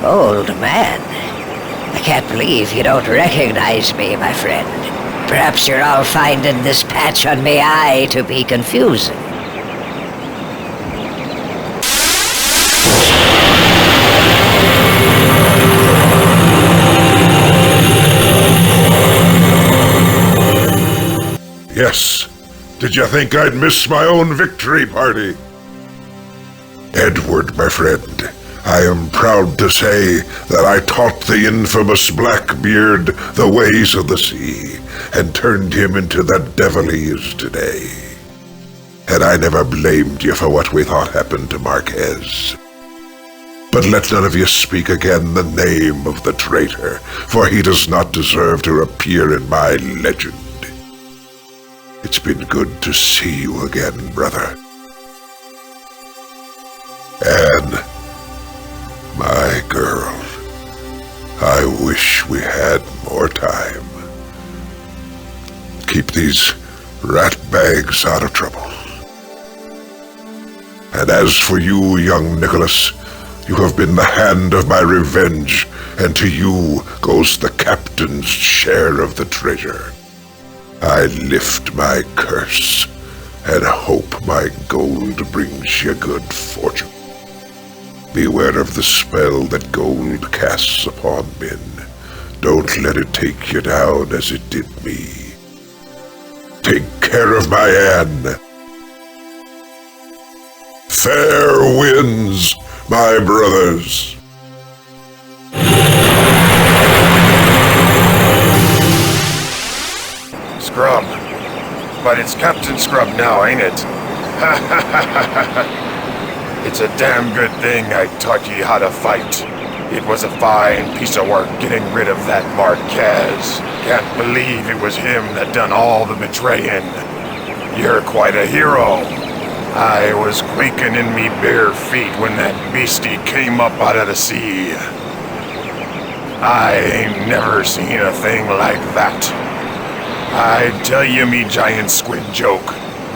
Old man? I can't believe you don't recognize me, my friend. Perhaps you're all finding this patch on me eye to be confusing. Yes. Did you think I'd miss my own victory party? Edward, my friend, I am proud to say that I taught the infamous Blackbeard the ways of the sea, and turned him into the devil he is today. And I never blamed you for what we thought happened to Marquez. But let none of you speak again the name of the traitor, for he does not deserve to appear in my legend. It's been good to see you again, brother. And my girl, I wish we had more time. Keep these rat bags out of trouble. And as for you, young Nicholas, you have been the hand of my revenge, and to you goes the captain's share of the treasure. I lift my curse, and hope my gold brings you good fortune. Beware of the spell that gold casts upon men. Don't let it take you down as it did me. Take care of my Anne. Fair winds, my brothers. Scrub. But it's Captain Scrub now, ain't it? It's a damn good thing I taught ye how to fight. It was a fine piece of work getting rid of that Marquez. Can't believe it was him that done all the betraying. You're quite a hero. I was quaking in me bare feet when that beastie came up out of the sea. I ain't never seen a thing like that. I'd tell you me giant squid joke,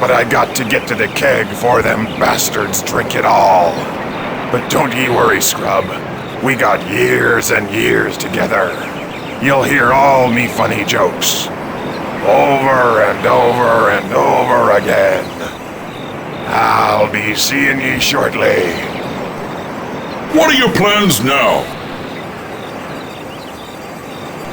but I got to get to the keg before them bastards drink it all. But don't ye worry, Scrub. We got years and years together. You'll hear all me funny jokes. Over and over and over again. I'll be seeing ye shortly. What are your plans now?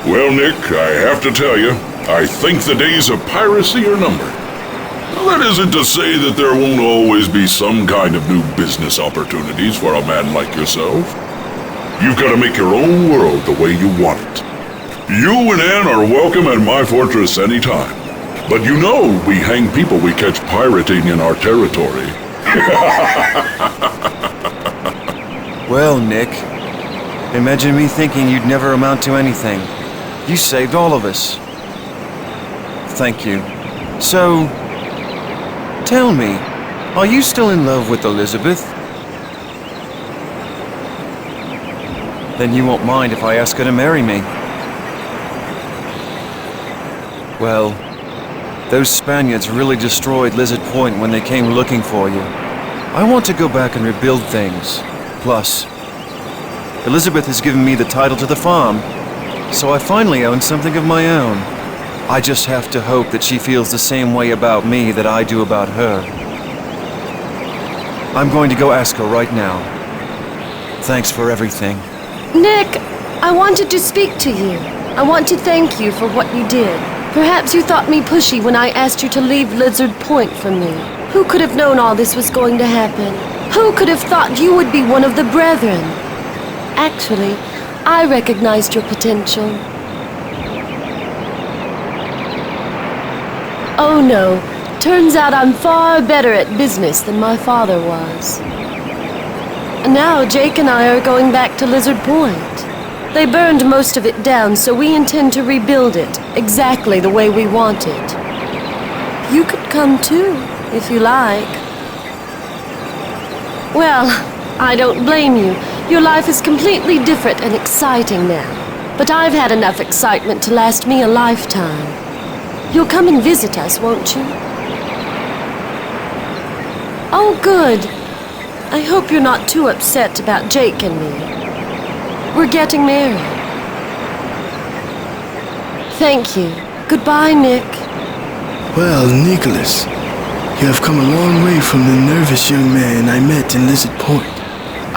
Well, Nick, I have to tell you, I think the days of piracy are numbered. That isn't to say that there won't always be some kind of new business opportunities for a man like yourself. You've got to make your own world the way you want it. You and Anne are welcome at my fortress anytime. But you know we hang people we catch pirating in our territory. Well, Nick, imagine me thinking you'd never amount to anything. You saved all of us. Thank you. So, tell me, are you still in love with Elizabeth? Then you won't mind if I ask her to marry me. Well, those Spaniards really destroyed Lizard Point when they came looking for you. I want to go back and rebuild things. Plus, Elizabeth has given me the title to the farm, so I finally own something of my own. I just have to hope that she feels the same way about me that I do about her. I'm going to go ask her right now. Thanks for everything. Nick, I wanted to speak to you. I want to thank you for what you did. Perhaps you thought me pushy when I asked you to leave Lizard Point for me. Who could have known all this was going to happen? Who could have thought you would be one of the brethren? Actually, I recognized your potential. Oh no, turns out I'm far better at business than my father was. Now Jake and I are going back to Lizard Point. They burned most of it down, so we intend to rebuild it exactly the way we want it. You could come too, if you like. Well, I don't blame you. Your life is completely different and exciting now. But I've had enough excitement to last me a lifetime. You'll come and visit us, won't you? Oh, good. I hope you're not too upset about Jake and me. We're getting married. Thank you. Goodbye, Nick. Well, Nicholas, you have come a long way from the nervous young man I met in Lizard Point.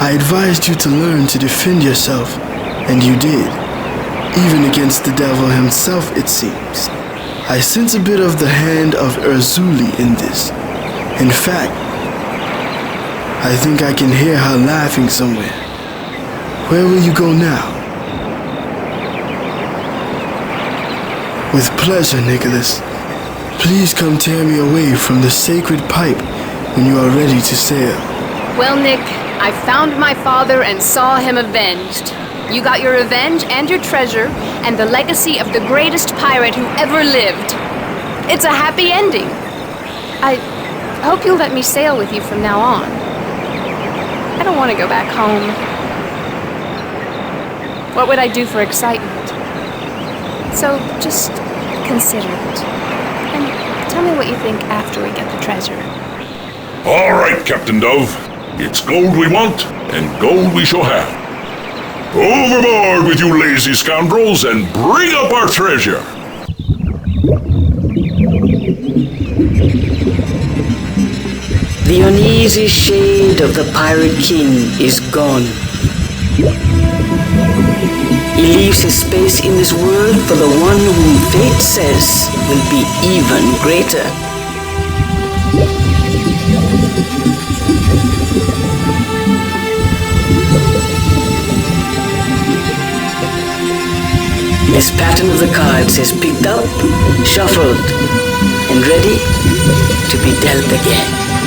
I advised you to learn to defend yourself, and you did. Even against the devil himself, it seems. I sense a bit of the hand of Urzuli in this. In fact, I think I can hear her laughing somewhere. Where will you go now? With pleasure, Nicholas. Please come tear me away from the sacred pipe when you are ready to sail. Well, Nick, I found my father and saw him avenged. You got your revenge and your treasure and the legacy of the greatest pirate who ever lived. It's a happy ending. I hope you'll let me sail with you from now on. I don't want to go back home. What would I do for excitement? So just consider it. And tell me what you think after we get the treasure. All right, Captain Dove. It's gold we want, and gold we shall have. Overboard with you lazy scoundrels, and bring up our treasure! The uneasy shade of the Pirate King is gone. He leaves his space in this world for the one whom fate says will be even greater. This pattern of the cards is picked up, shuffled, and ready to be dealt again.